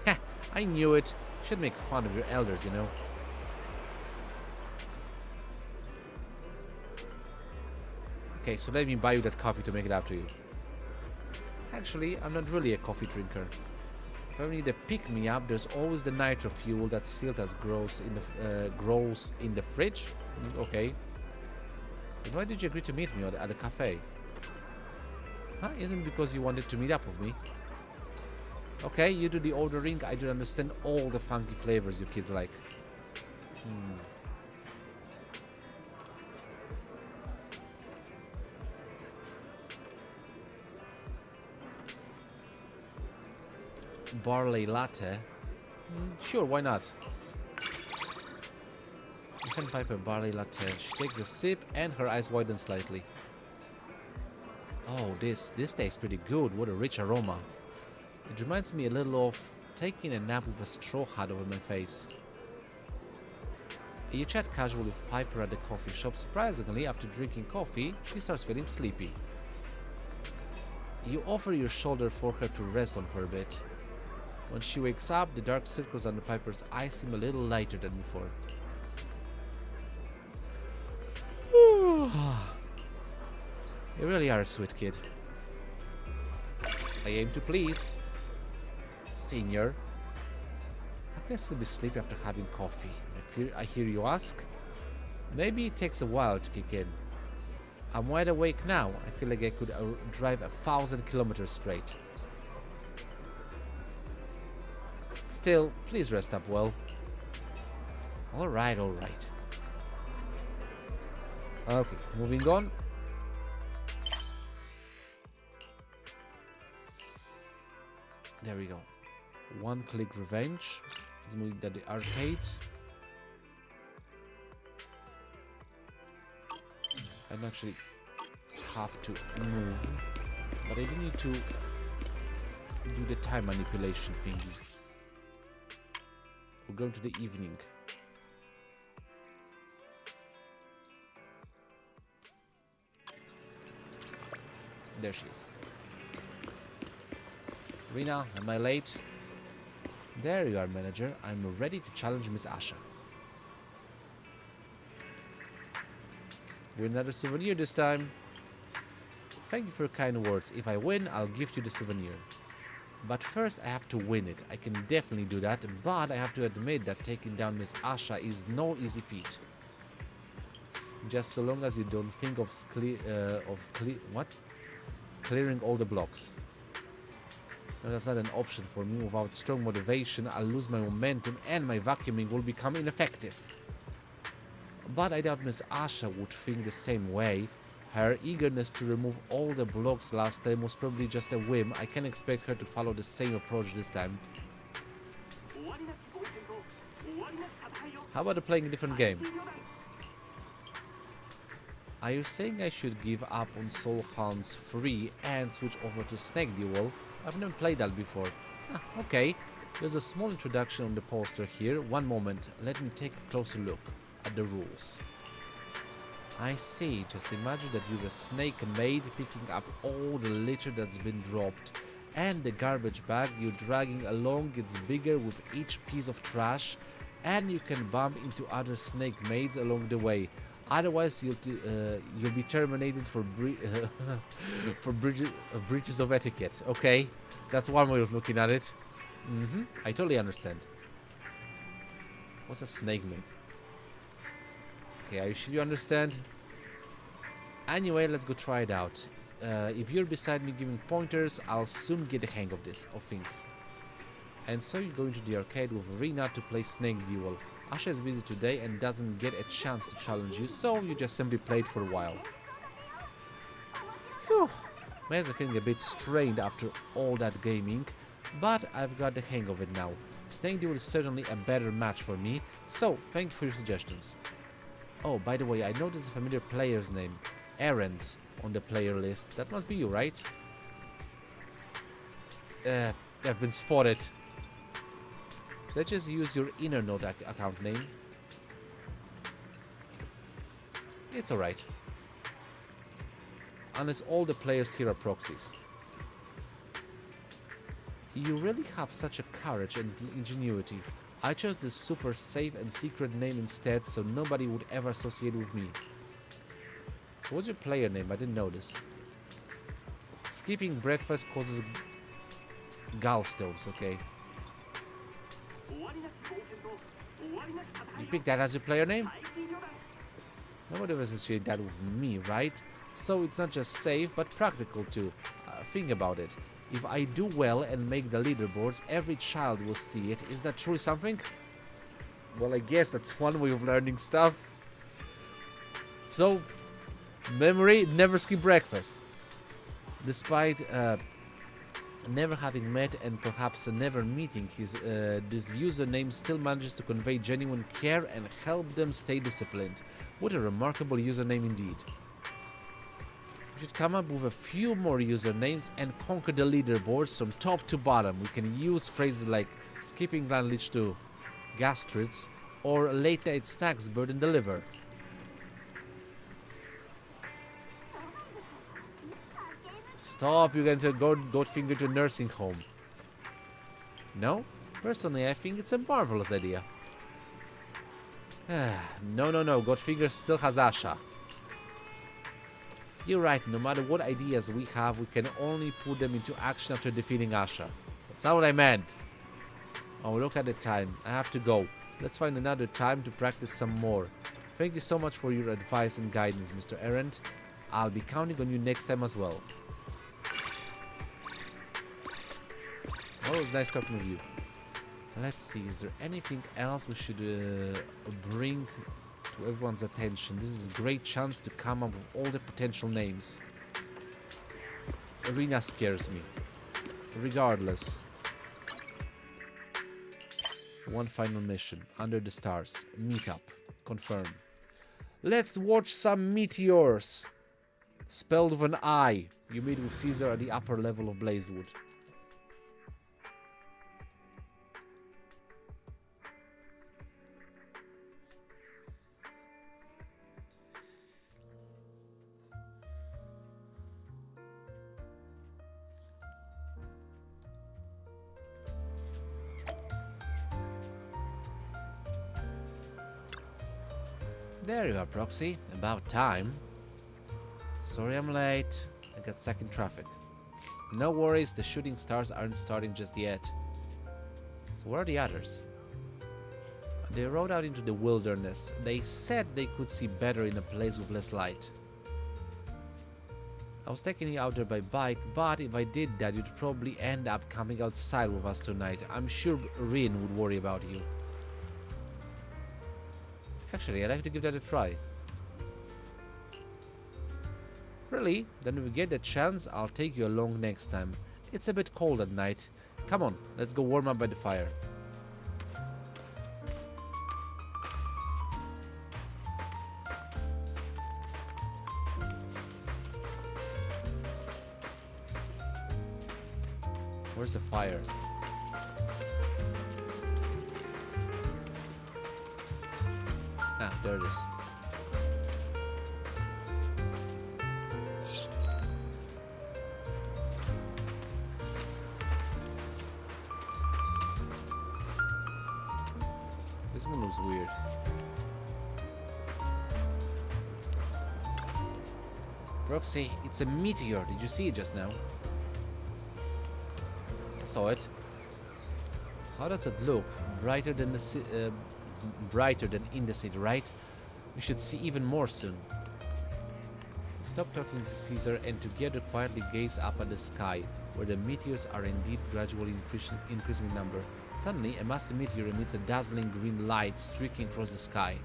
Speaker 1: Heh, I knew it. Should make fun of your elders, you know. Okay, so let me buy you that coffee to make it up to you. Actually, I'm not really a coffee drinker. If I need a pick-me-up, there's always the nitro fuel that Siltas grows in the fridge. Okay. Then why did you agree to meet me at the cafe? Huh? Isn't it because you wanted to meet up with me? Okay, you do the ordering. I don't understand all the funky flavors you kids like. Barley latte? Sure, why not? Can Piper barley latte. She takes a sip and her eyes widen slightly. Oh, this tastes pretty good. What a rich aroma. It reminds me a little of taking a nap with a straw hat over my face. You chat casually with Piper at the coffee shop. Surprisingly, after drinking coffee, she starts feeling sleepy. You offer your shoulder for her to rest on for a bit. When she wakes up, the dark circles under Piper's eyes seem a little lighter than before. You really are a sweet kid. I aim to please. Senior. How can I still be sleepy after having coffee? I hear you ask. Maybe it takes a while to kick in. I'm wide awake now. I feel like I could drive 1,000 kilometers straight. Still, please rest up well. Alright, alright. Okay, moving on. There we go. One-click revenge. Let's move to the arcade. I don't actually have to move, but I do need to do the time manipulation thingy. We're going to the evening. There she is. Rina, am I late? There you are, manager. I'm ready to challenge Miss Asha. With another souvenir this time. Thank you for your kind words. If I win, I'll gift you the souvenir. But first I have to win it. I can definitely do that, but I have to admit that taking down Miss Asha is no easy feat. Just so long as you don't think of clearing all the blocks. That's not an option for me. Without strong motivation, I'll lose my momentum and my vacuuming will become ineffective. But I doubt Miss Asha would think the same way. Her eagerness to remove all the blocks last time was probably just a whim. I can't expect her to follow the same approach this time. How about playing a different game? Are you saying I should give up on Soul Hounds 3 and switch over to Snake Duel? I've never played that before. Okay. There's a small introduction on the poster here. One moment, let me take a closer look at the rules. I see. Just imagine that you're a snake maid picking up all the litter that's been dropped, and the garbage bag you're dragging along gets bigger with each piece of trash, and you can bump into other snake maids along the way. Otherwise, you'll be terminated for breaches of etiquette. Okay, that's one way of looking at it. I totally understand. What's a snake maid? Okay, are you sure you understand? Anyway, let's go try it out. If you're beside me giving pointers, I'll soon get the hang of things. And so you go into the arcade with Rina to play Snake Duel. Asha is busy today and doesn't get a chance to challenge you, so you just simply play it for a while. Phew. Maya's feeling a bit strained after all that gaming, but I've got the hang of it now. Snake Duel is certainly a better match for me, so thank you for your suggestions. Oh, by the way, I noticed a familiar player's name, Aridan, on the player list. That must be you, right? I've been spotted. Let's just use your inner node account name. It's alright. Unless all the players here are proxies. You really have such a courage and ingenuity. I chose this super safe and secret name instead, so nobody would ever associate with me. So what's your player name? I didn't notice. Skipping breakfast causes gallstones, okay. You picked that as your player name? Nobody would associate that with me, right? So it's not just safe, but practical too. Think about it. If I do well and make the leaderboards, every child will see it. Is that truly something? Well, I guess that's one way of learning stuff. So, memory, never skip breakfast. Despite never having met and perhaps never meeting this username still manages to convey genuine care and help them stay disciplined. What a remarkable username indeed. We should come up with a few more usernames and conquer the leaderboards from top to bottom. We can use phrases like skipping lunch to gastrids or late night snacks burden the liver. Stop, you're going to Goatfinger to a nursing home. No? Personally, I think it's a marvelous idea. No, Goatfinger still has Asha. You're right, no matter what ideas we have, we can only put them into action after defeating Asha. That's not what I meant. Oh, look at the time. I have to go. Let's find another time to practice some more. Thank you so much for your advice and guidance, Mr. Errant. I'll be counting on you next time as well. Oh, it was nice talking with you. Let's see, is there anything else we should bring to everyone's attention? This is a great chance to come up with all the potential names. Arena scares me. Regardless. One final mission. Under the stars. Meetup. Confirm. Let's watch some meteors. Spelled with an I. You meet with Caesar at the upper level of Blazewood. There you are, Proxy. About time. Sorry I'm late. I got stuck in traffic. No worries, the shooting stars aren't starting just yet. So where are the others? They rode out into the wilderness. They said they could see better in a place with less light. I was taking you out there by bike, but if I did that, you'd probably end up coming outside with us tonight. I'm sure Rin would worry about you. Actually, I'd like to give that a try. Really? Then if we get the chance, I'll take you along next time. It's a bit cold at night. Come on, let's go warm up by the fire. Where's the fire? Ah, there it is. This one looks weird. Roxy, it's a meteor. Did you see it just now? I saw it. How does it look? Brighter than in the city, right? We should see even more soon. We stop talking to Caesar and together quietly gaze up at the sky, where the meteors are indeed gradually increasing in number. Suddenly, a massive meteor emits a dazzling green light streaking across the sky.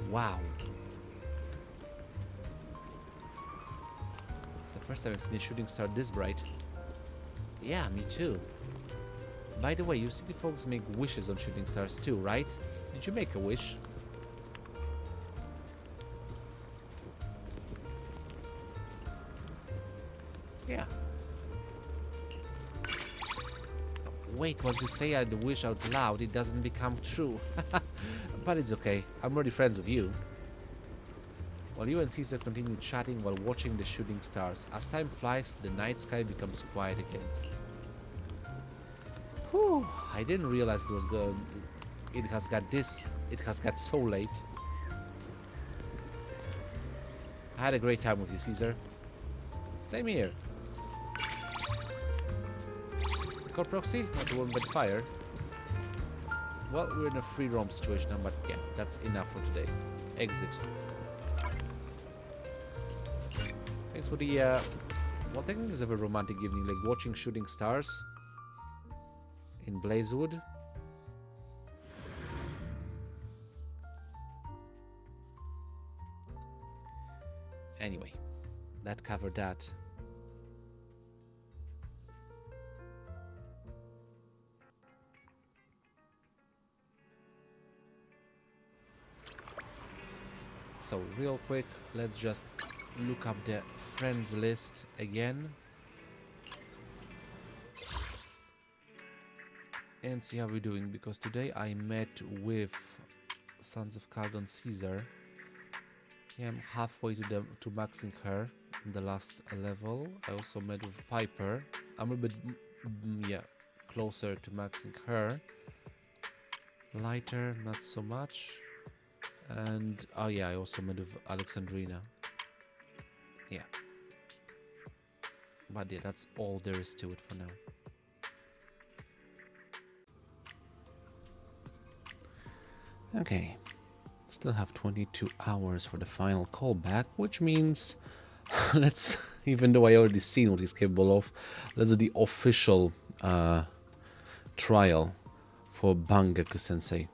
Speaker 1: Wow. It's the first time I've seen a shooting star this bright. Yeah, me too. By the way, you city folks make wishes on shooting stars too, right? Did you make a wish? Yeah. Wait, once you say the wish out loud, it doesn't become true. But it's okay. I'm already friends with you. While you and Caesar continue chatting while watching the shooting stars, as time flies, the night sky becomes quiet again. Whew, I didn't realize it was going. It has got so late. I had a great time with you, Caesar. Same here. Got proxy? Not the one by the fire. Well, we're in a free roam situation now, but yeah, that's enough for today. Exit. Thanks for the well, technically it's a very romantic evening, like watching shooting stars in Blazewood. Anyway, that covered that. So real quick, let's just look up the friends list again and see how we're doing, because today I met with Sons of Caldon Caesar. Yeah, I'm halfway to maxing her in the last level. I also met with Piper. I'm a bit closer to maxing her. Lighter, not so much. And oh yeah, I also met with Alexandrina. Yeah. But yeah, that's all there is to it for now. Okay. Still have 22 hours for the final callback, which means let's, even though I already seen what he's capable of, let's do the official trial for Bangaku-sensei.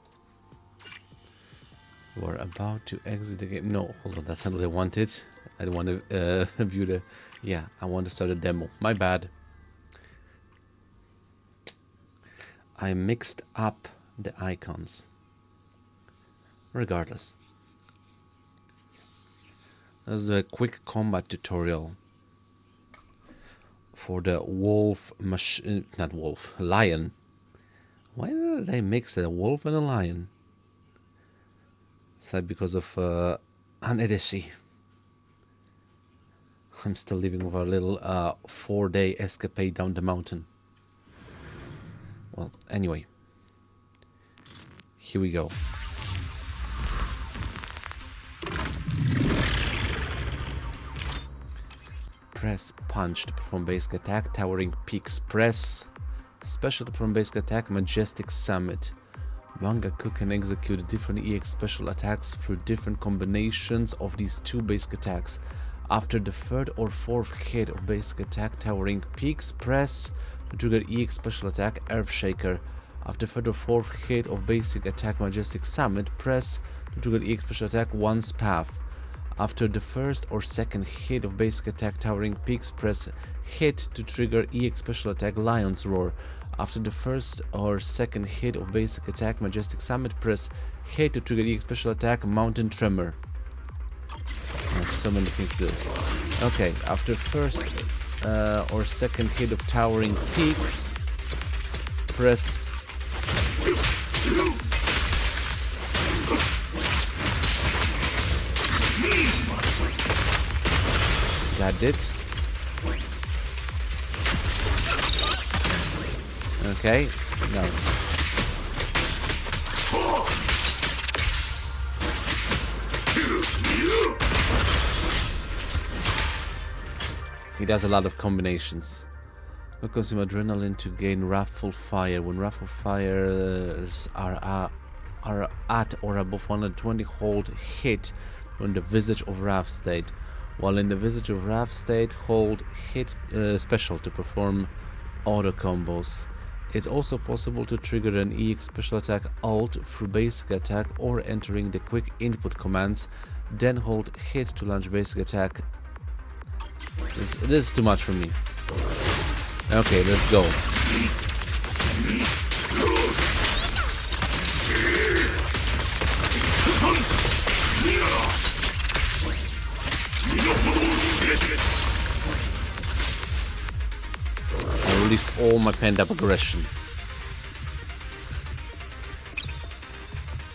Speaker 1: We're about to exit the game. No, hold on, that's not what I wanted. I don't want to view the... Yeah, I want to start a demo. My bad. I mixed up the icons. Regardless. Let's do a quick combat tutorial for the wolf machine... Not wolf, lion. Why did I mix a wolf and a lion? Is that because of Anedeshi? I'm still living with our little 4-day escapade down the mountain. Well, anyway. Here we go. Press punch to perform basic attack. Towering Peaks. Press special to perform basic attack. Majestic Summit. Bangaku can execute different EX special attacks through different combinations of these two basic attacks. After the third or fourth hit of basic attack Towering Peaks, press to trigger EX special attack Earthshaker. After third or fourth hit of basic attack Majestic Summit, press to trigger EX special attack Once Path. After the first or second hit of basic attack Towering Peaks, press hit to trigger EX special attack Lion's Roar. After the first or second hit of basic attack Majestic Summit, press hit to trigger EX special attack Mountain Tremor. There's so many things to do. Okay, after first or second hit of Towering Peaks, press got it. Okay, no. He does a lot of combinations. Will consume adrenaline to gain Wrathful Fire. When Wrathful Fires are at or above 120, hold hit on the Visage of Wrath state. While in the Visage of Wrath state, hold hit special to perform auto combos. It's also possible to trigger an EX special attack alt through basic attack or entering the quick input commands, then hold hit to launch basic attack. This is too much for me. Okay, let's go. I released all my pent-up aggression.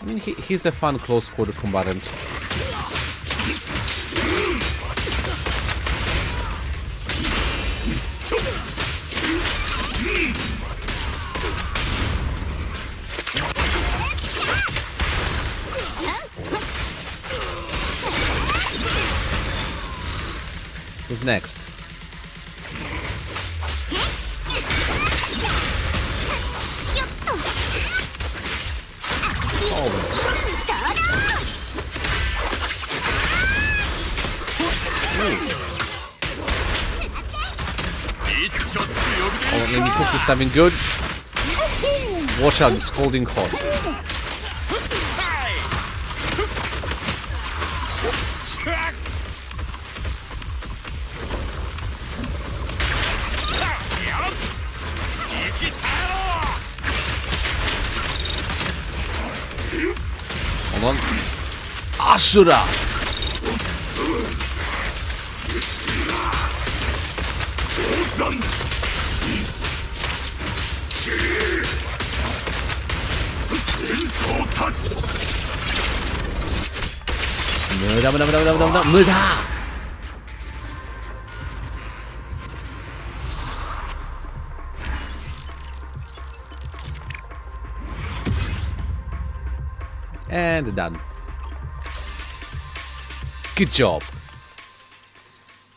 Speaker 1: I mean, he's a fun close-quarter combatant. Who's next? Oh, let me cook you something good. Watch out, it's scalding hot. Hold on. Ashura! 무다. And done. Good job.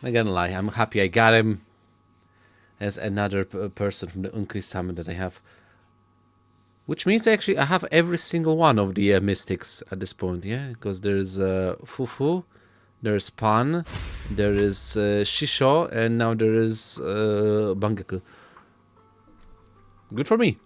Speaker 1: I'm not gonna lie, I'm happy I got him as another person from the Unkui summon that I have. Which means actually I have every single one of the mystics at this point, yeah? Because there's Fufu, there's Pan, there is Shisho, and now there is Bangaku. Good for me.